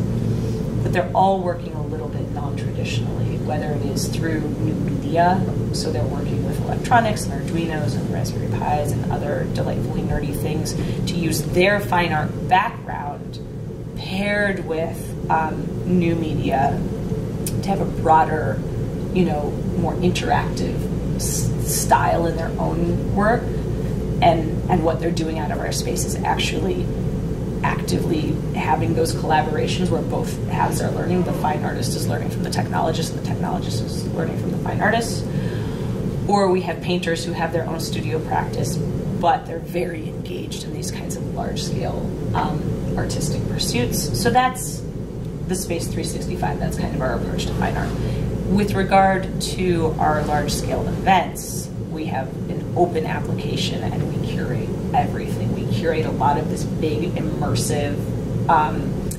but they're all working a little bit non-traditionally, whether it is through new media, so they're working with electronics and Arduinos and Raspberry Pis and other delightfully nerdy things to use their fine art background paired with new media to have a broader, more interactive style in their own work, and what they're doing out of our space is actually actively having those collaborations where both halves are learning. The fine artist is learning from the technologist, and the technologist is learning from the fine artist. Or we have painters who have their own studio practice, but they're very engaged in these kinds of large-scale artistic pursuits. So that's the Space 365. That's kind of our approach to fine art. With regard to our large-scale events, we have an open application and we curate everything. We curate a lot of this big, immersive,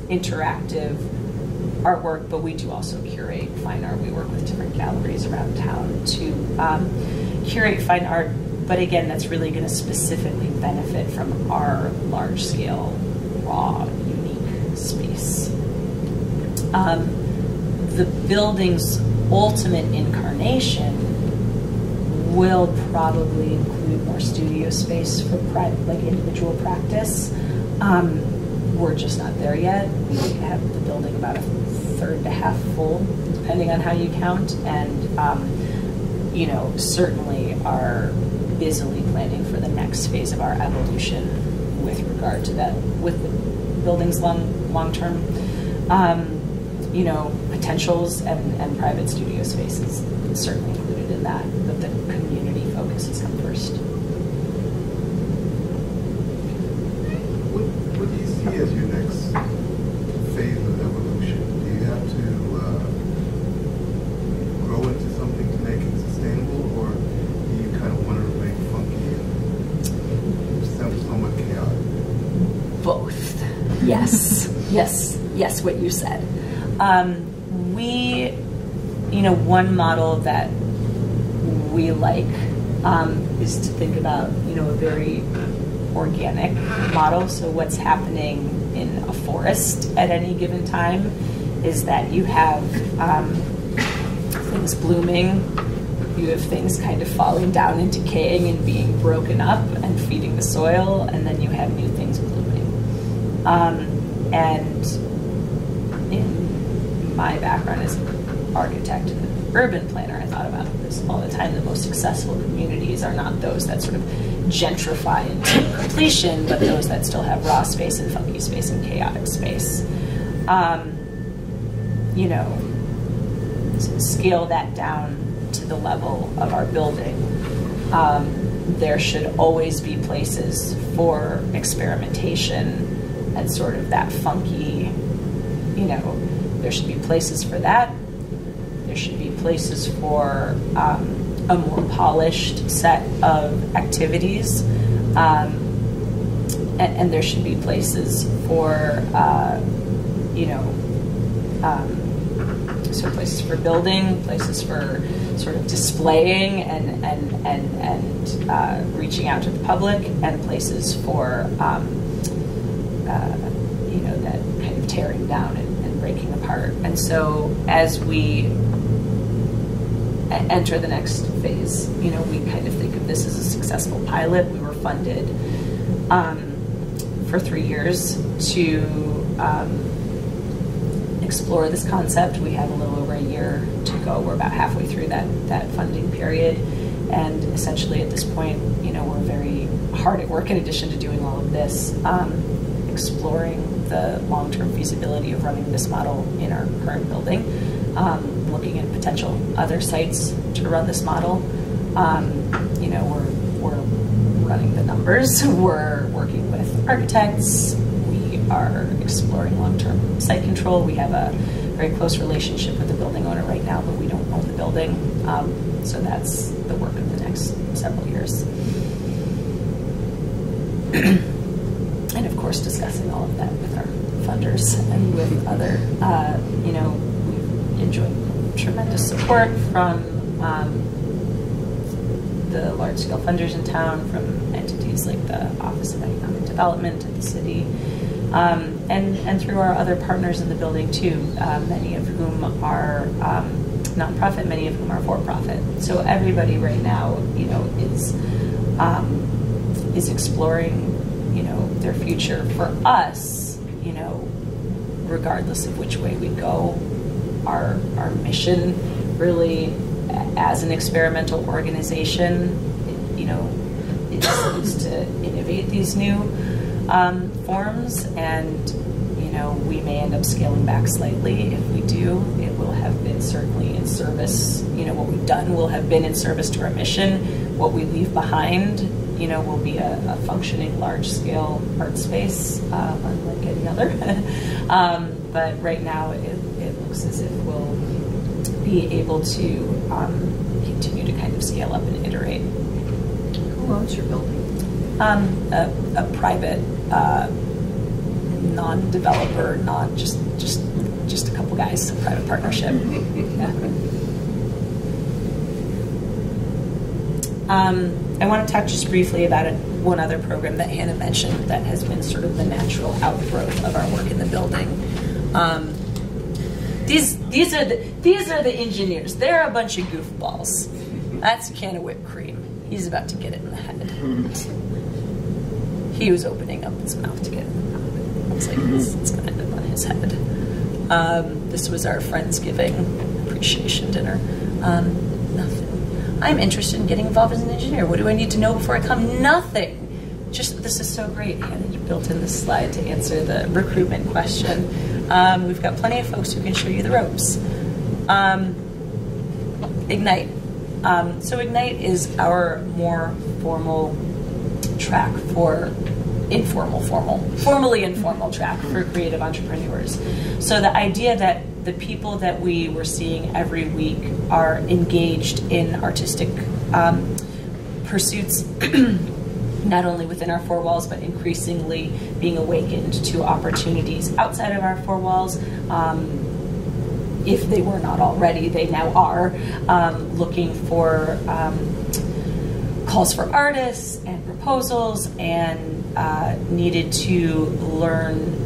interactive artwork, but we do also curate fine art. We work with different galleries around town to curate fine art, but again, that's really going to specifically benefit from our large-scale, raw, unique space. The building's ultimate incarnation will probably include more studio space for individual practice. We're just not there yet. We have the building about a third to half full, depending on how you count, and certainly are busily planning for the next phase of our evolution with regard to that, with the building's long-term potentials, and private studio spaces certainly included in that, but the community focus has come first. What do you see as your next phase of evolution? Do you have to grow into something to make it sustainable, or do you kind of want to remain funky? Both. Yes. Yes, what you said. One model that we like is to think about, a very organic model. So what's happening in a forest at any given time is that you have things blooming, you have things kind of falling down and decaying and being broken up and feeding the soil, and then you have new things blooming. And in my background as an architect and an urban planner, I thought about this all the time. The most successful communities are not those that sort of gentrify into completion, but those that still have raw space and funky space and chaotic space. Scale that down to the level of our building. There should always be places for experimentation and sort of that funky, there should be places for that. There should be places for a more polished set of activities. And there should be places for, so places for building, places for sort of displaying and reaching out to the public, and places for, that kind of tearing down and breaking apart. And so as we enter the next phase, we kind of think of this as a successful pilot. We were funded for 3 years to explore this concept. We have a little over a year to go. We're about halfway through that funding period, and essentially at this point, we're very hard at work, in addition to doing all of this, exploring the long-term feasibility of running this model in our current building, looking at potential other sites to run this model. We're running the numbers. We're working with architects. We are exploring long-term site control. We have a very close relationship with the building owner right now, but we don't own the building. So that's the work of the next several years. And of course, discussing all of that with our funders and with other, we've enjoyed tremendous support from the large-scale funders in town, from entities like the Office of Economic Development at the city, and through our other partners in the building too, many of whom are nonprofit, many of whom are for-profit. So everybody right now, is exploring, their future. For us, regardless of which way we go, our mission really, as an experimental organization, is to innovate these new forms, and we may end up scaling back slightly. If we do, it will have been certainly in service. What we've done will have been in service to our mission. What we leave behind, will be a functioning large-scale art space, unlike any other. But right now, it looks as if we'll be able to continue to kind of scale up and iterate. Who owns your building? A private, non-developer, not just a couple guys, a private partnership. Yeah. I want to talk just briefly about one other program that Hannah mentioned that has been sort of the natural outgrowth of our work in the building. These are the engineers. They're a bunch of goofballs. That's a can of whipped cream. He's about to get it in the head. He was opening up his mouth to get it in the mouth. I was like, it's going to end up on his head. This was our Friendsgiving appreciation dinner. Nothing. I'm interested in getting involved as an engineer. What do I need to know before I come? Nothing. Just, this is so great. Hannah, you built in this slide to answer the recruitment question. We've got plenty of folks who can show you the ropes. Ignite. So Ignite is our more formal track for formally informal track for creative entrepreneurs. So the idea that the people that we were seeing every week are engaged in artistic pursuits not only within our four walls, but increasingly being awakened to opportunities outside of our four walls. If they were not already, they now are, looking for calls for artists and proposals, and needed to learn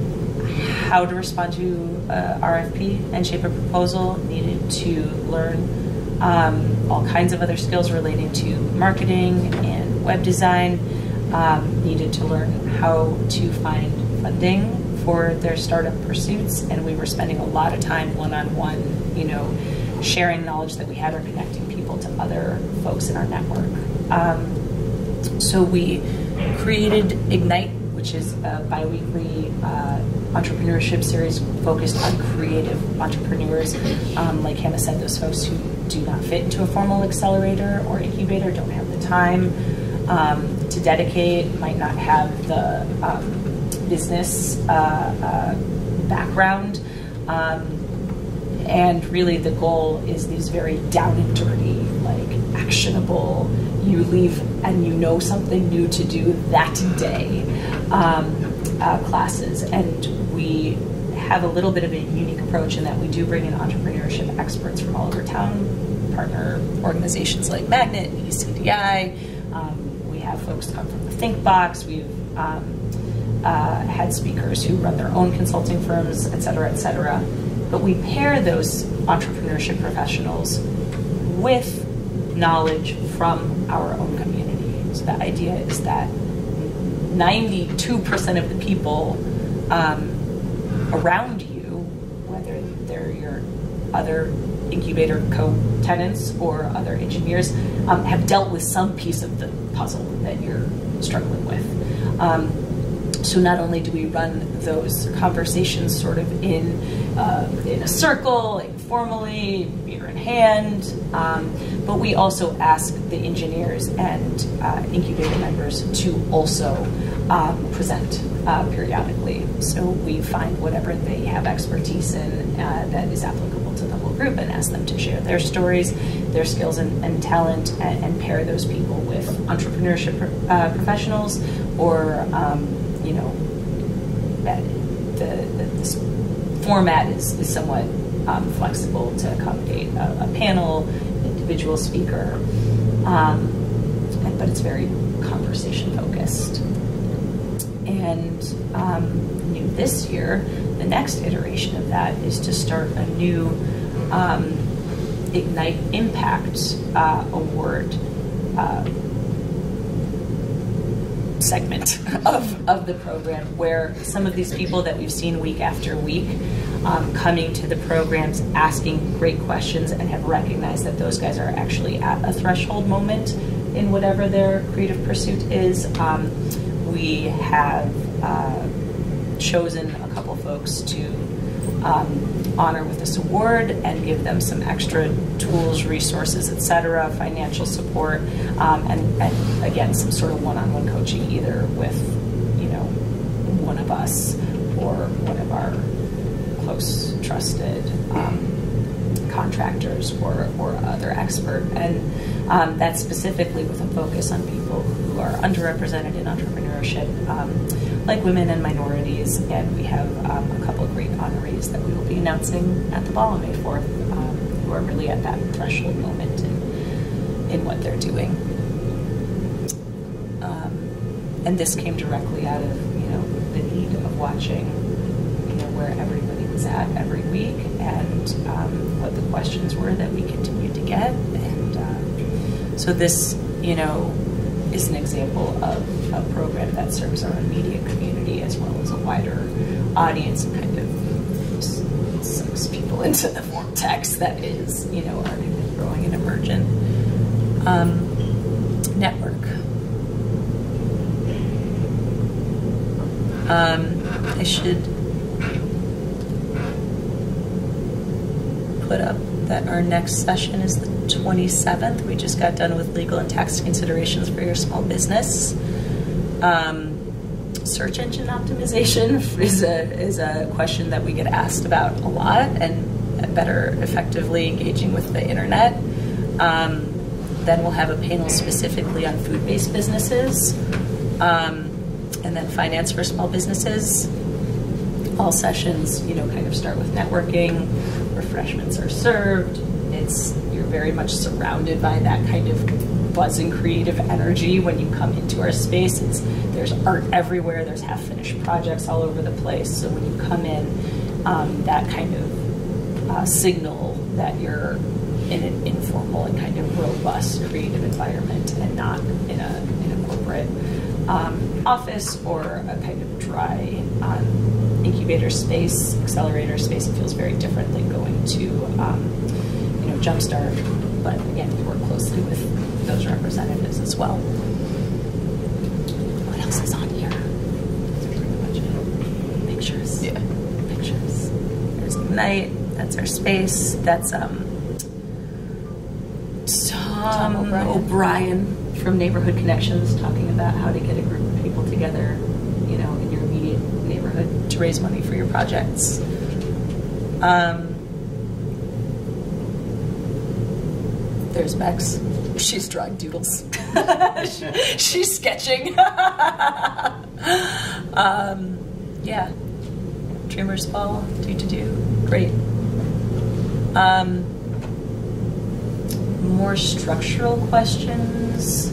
how to respond to RFP and shape a proposal, needed to learn all kinds of other skills relating to marketing and web design, needed to learn how to find funding for their startup pursuits, and we were spending a lot of time one-on-one, you know, sharing knowledge that we had or connecting people to other folks in our network. So we created Ignite, which is a bi-weekly entrepreneurship series focused on creative entrepreneurs. Like Hannah said, those folks who do not fit into a formal accelerator or incubator, don't have the time to dedicate, might not have the business background. And really the goal is these very down and dirty, like actionable, you leave and you know something new to do that day classes. And we have a little bit of a unique approach in that we do bring in entrepreneurship experts from all over town, partner organizations like Magnet, ECDI. We have folks come from the Think Box. We've had speakers who run their own consulting firms, et cetera, et cetera. But we pair those entrepreneurship professionals with knowledge from our own community. So the idea is that 92% of the people around you, whether they're your other incubator co-tenants or other engineers, have dealt with some piece of the puzzle that you're struggling with. So not only do we run those conversations sort of in a circle, informally, beer in hand, but we also ask the engineers and incubator members to also present periodically. So we find whatever they have expertise in that is applicable to the whole group and ask them to share their stories, their skills and talent, and pair those people with entrepreneurship professionals, or you know, this format is somewhat flexible to accommodate a panel, individual speaker, but it's very conversation focused. And new this year, the next iteration of that is to start a new Ignite Impact Award segment of the program, where some of these people that we've seen week after week coming to the programs, asking great questions, and have recognized that those guys are actually at a threshold moment in whatever their creative pursuit is. We have chosen a couple folks to honor with this award and give them some extra tools, resources, etc., financial support, and again, some sort of one-on-one coaching, either with, you know, one of us or one of our close, trusted contractors or other expert. And that's specifically with a focus on people who are underrepresented in entrepreneurship, like women and minorities. And we have a couple of great honorees that we will be announcing at the ball on May 4th, who are really at that threshold moment in what they're doing. And this came directly out of, you know, the need of watching, you know, where everybody was at every week, and what the questions were that we continued to get. And so this, you know, is an example of a program that serves our immediate community as well as a wider audience, and kind of sucks people into the vortex that is, you know, our kind of growing and emergent network. I should put up that our next session is the 27th. We just got done with legal and tax considerations for your small business. Search engine optimization is a question that we get asked about a lot, and better effectively engaging with the internet. Then we'll have a panel specifically on food-based businesses. And then finance for small businesses. All sessions, kind of start with networking. Refreshments are served. You're very much surrounded by that kind of buzzing creative energy when you come into our space. There's art everywhere. There's half-finished projects all over the place. So when you come in, that kind of signal that you're in an informal and kind of robust creative environment and not in a corporate office or a kind of dry incubator space, accelerator space. It feels very different than going to Jumpstart, but again, we work closely with those representatives as well. What else is on here? That's pretty much it. Pictures. Yeah. Pictures. There's Ignite. That's our space. That's Tom O'Brien from Neighborhood Connections talking about how to get a group of people together, in your immediate neighborhood to raise money for your projects. There's Bex. She's drawing doodles. She's sketching. Yeah. Dreamer's Ball, do. Great. More structural questions,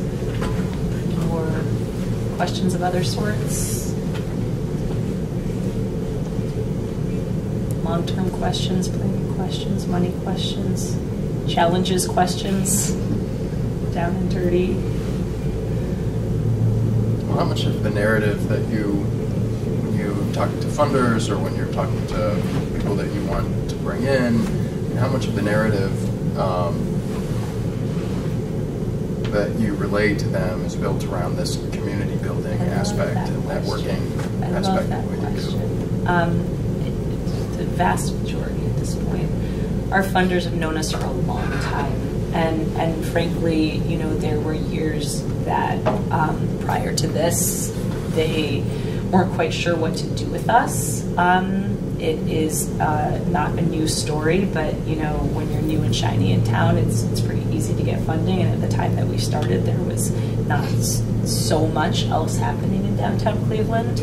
more questions of other sorts, long-term questions, planning questions, money questions, challenges questions, down and dirty. Well, how much of the narrative that when you're talking to funders or when you're talking to people that you want to bring in, and how much of the narrative that you relay to them is built around this community building aspect and networking aspect of what you do? The vast majority at this point. Our funders have known us for a long time, and frankly, there were years that prior to this, they weren't quite sure what to do with us. It is not a new story, but when you're new and shiny in town, it's pretty easy to get funding. And at the time that we started, there was not so much else happening in downtown Cleveland.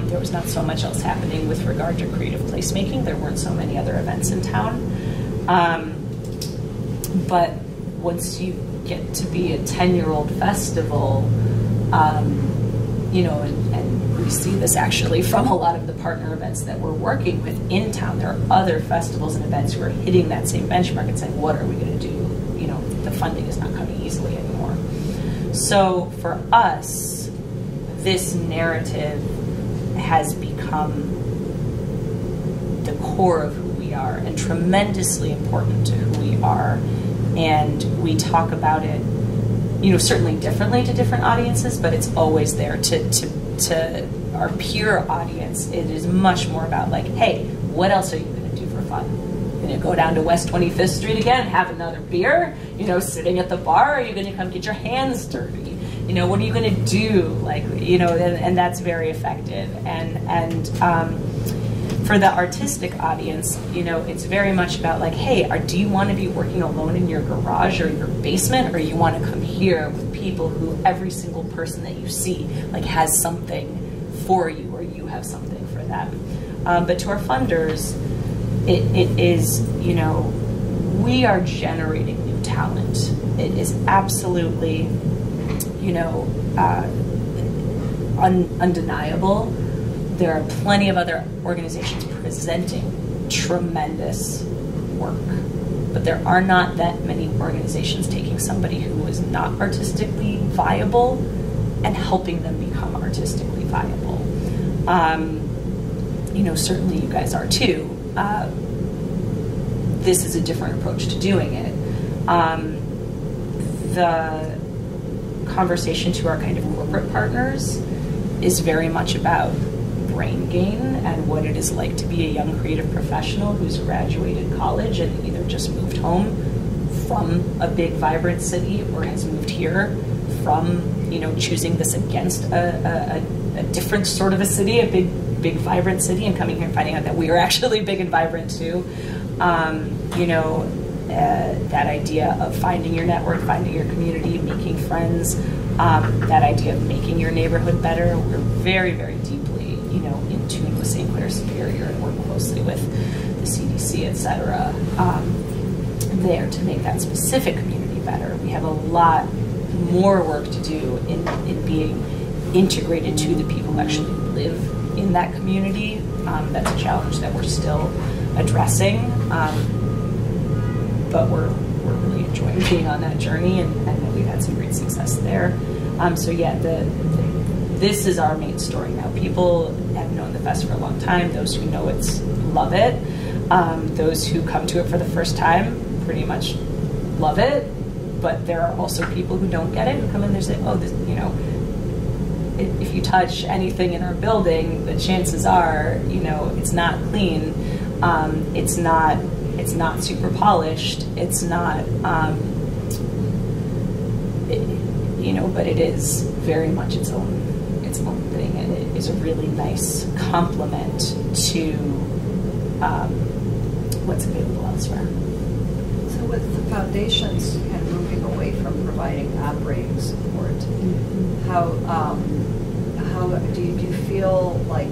There was not so much else happening with regard to creative placemaking. There weren't so many other events in town. But once you get to be a 10-year-old festival, and we see this actually from a lot of the partner events that we're working with in town. There are other festivals and events who are hitting that same benchmark and saying, what are we going to do? The funding is not coming easily anymore. So for us, this narrative has become the core of who we are and tremendously important to who we are. And we talk about it, certainly differently to different audiences, but it's always there to our peer audience. It is much more about like, hey, what else are you going to do for fun? You're going to go down to West 25th Street again, have another beer, sitting at the bar? Are you going to come get your hands dirty? What are you going to do? Like, and that's very effective. And for the artistic audience, it's very much about like, hey, do you want to be working alone in your garage or your basement, or you want to come here with people who every single person that you see like has something for you, or you have something for them. But to our funders, it is, we are generating new talent. It is absolutely, undeniable. There are plenty of other organizations presenting tremendous work, but there are not that many organizations taking somebody who is not artistically viable and helping them become artistically viable. Certainly you guys are too. This is a different approach to doing it. The conversation to our kind of corporate partners is very much about brain gain and what it is like to be a young creative professional who's graduated college and either just moved home from a big vibrant city or has moved here from choosing this against a different sort of a city, a big vibrant city, and coming here and finding out that we are actually big and vibrant too. that idea of finding your network, finding your community, making friends, that idea of making your neighborhood better. We're very, very deeply, in tune with St. Clair Superior and work closely with the CDC, et cetera, there to make that specific community better. We have a lot more work to do in being integrated to the people who actually live in that community. That's a challenge that we're still addressing, but we're really enjoying being on that journey, and we've had some great success there. So yeah, this is our main story now. People have known the fest for a long time. Those who know it love it. Those who come to it for the first time pretty much love it. But there are also people who don't get it, who come in and say, oh, this, if you touch anything in our building, the chances are, it's not clean, it's not super polished, it's not, but it is very much its own thing, and it is a really nice complement to what's available elsewhere. So with the foundations kind of moving away from providing operating support, how do you feel like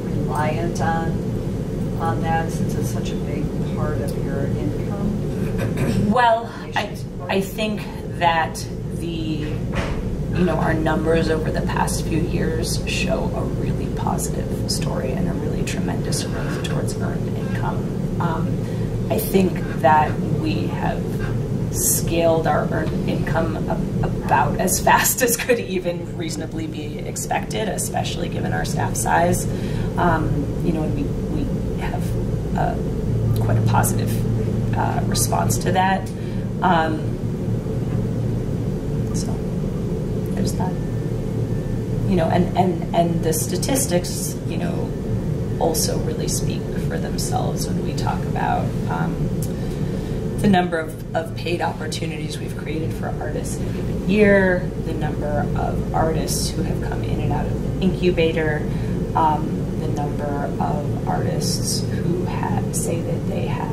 reliant on that, since it's such a big part of your income? Well, I think that our numbers over the past few years show a really positive story and a really tremendous growth towards earned income. I think that we have scaled our earned income about as fast as could even reasonably be expected, especially given our staff size. And we have quite a positive response to that. So there's that. And the statistics, also really speak for themselves when we talk about the number of paid opportunities we've created for artists in a given year, the number of artists who have come in and out of the incubator, the number of artists who say that they have,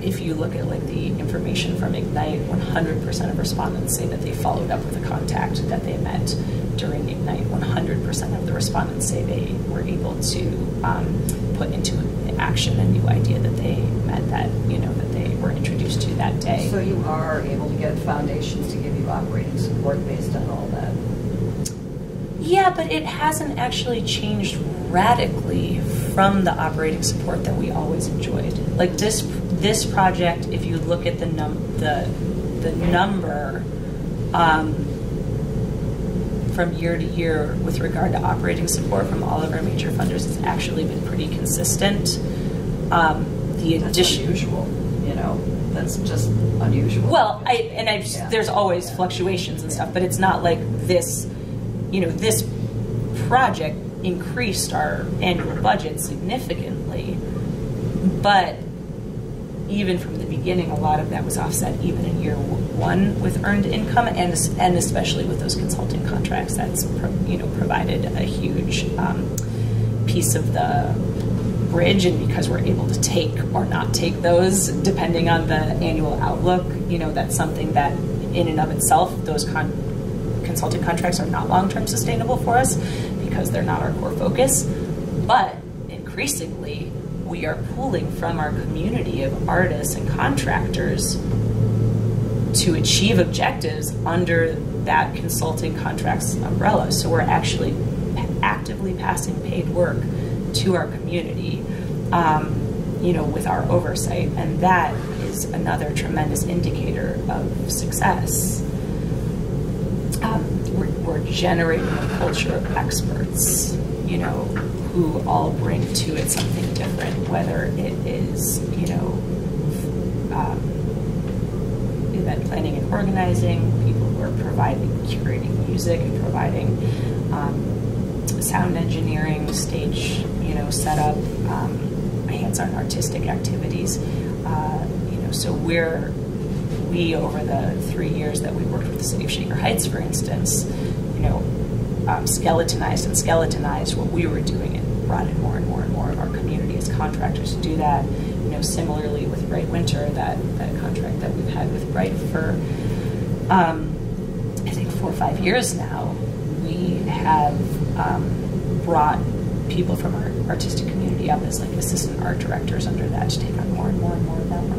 if you look at the information from Ignite, 100% of respondents say that they followed up with a contact that they met during Ignite. 100% of the respondents say they were able to put into action a new idea that they met, that they were introduced to that day. So you are able to get foundations to give you operating support based on all that? Yeah, but it hasn't actually changed radically from the operating support that we always enjoyed. Like this project, if you look at the number from year to year with regard to operating support from all of our major funders, has actually been pretty consistent. That's unusual, that's just unusual. Well, there's always fluctuations and stuff, but it's not like this, this project increased our annual budget significantly, but even from the beginning, a lot of that was offset even in year one with earned income, and especially with those consulting contracts. That's provided a huge piece of the bridge, and because we're able to take or not take those depending on the annual outlook, that's something that in and of itself, those consulting contracts are not long-term sustainable for us because they're not our core focus. But increasingly, we are pulling from our community of artists and contractors to achieve objectives under that consulting contracts umbrella. So we're actually actively passing paid work to our community, with our oversight, and that is another tremendous indicator of success. We're generating a culture of experts, who all bring to it something different, whether it is, event planning and organizing, people who are curating music and providing sound engineering, stage, setup, hands-on artistic activities. So we over the 3 years that we worked with the city of Shaker Heights, for instance, skeletonized what we were doing and brought in more and more and more of our community as contractors to do that. similarly with Bright Winter, that contract that we've had with Bright for, I think 4 or 5 years now, we have brought people from our artistic community up as like assistant art directors under that to take on more and more and more of that work.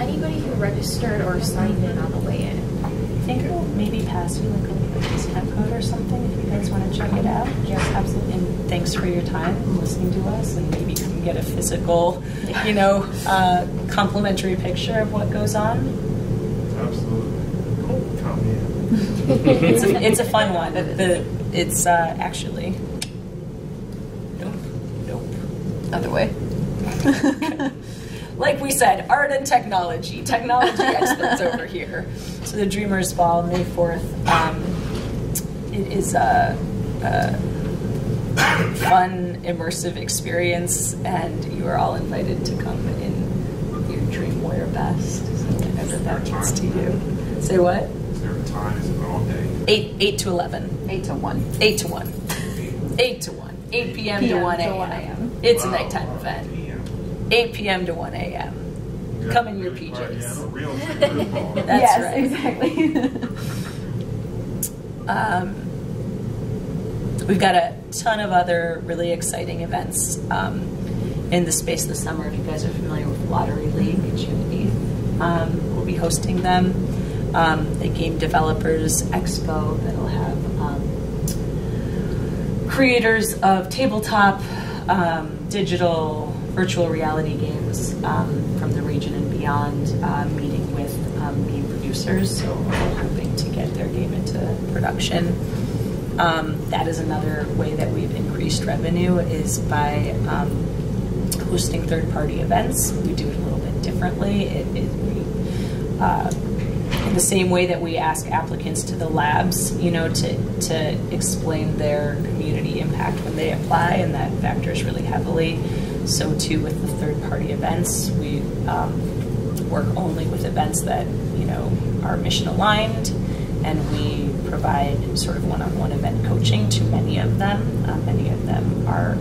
Anybody who registered or signed in on the way in. I think we'll maybe pass you like a discount code or something if you guys want to check it out. Yes, absolutely. And thanks for your time and listening to us, and maybe come get a physical, complimentary picture of what goes on. Absolutely. Count me in. It's a fun one. It's actually nope. Other way. Like we said, art and technology experts over here. So the Dreamers Ball, May 4th. It is a fun, immersive experience, and you are all invited to come in your dream warrior best. So whenever that gets to you. Say what? Is there a time? Is it all day? 8 to 11. 8 to 1. 8 to 1. 8 to 1. 8 p.m. to 1 a.m. It's a nighttime event. 8 p.m. to 1 a.m. Come in your PJs. Yeah, a real dreamer ball. That's right. Exactly. We've got a ton of other really exciting events in the space this summer. If you guys are familiar with Lottery League, June 8th, we'll be hosting them. The Game Developers Expo that'll have creators of tabletop, digital, virtual reality games from the region and beyond, meeting with game producers, so we're hoping to get their game into production. That is another way that we've increased revenue, is by hosting third-party events. We do it a little bit differently. In the same way that we ask applicants to the labs, to explain their community impact when they apply, and that factors really heavily. So too with the third-party events, we work only with events that are mission aligned, and we provide sort of one-on-one event coaching to many of them. Many of them are,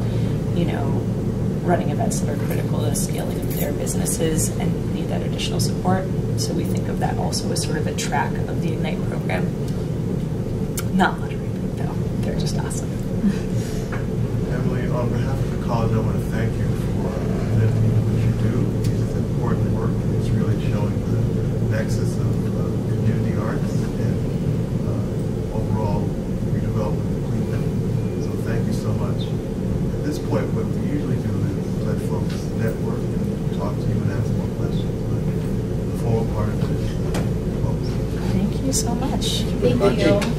running events that are critical to the scaling of their businesses and need that additional support. So we think of that also as sort of a track of the Ignite program. Not Lottery League, though. They're just awesome. Emily, on behalf of the college, I want to thank you for presenting what you do. It's important work. It's really showing the nexus of community arts and overall redevelopment of Cleveland. So thank you so much. At this point, what we usually do is let folks network and talk to you and ask more questions. But the formal part of it is folks. Thank you so much. Thank you.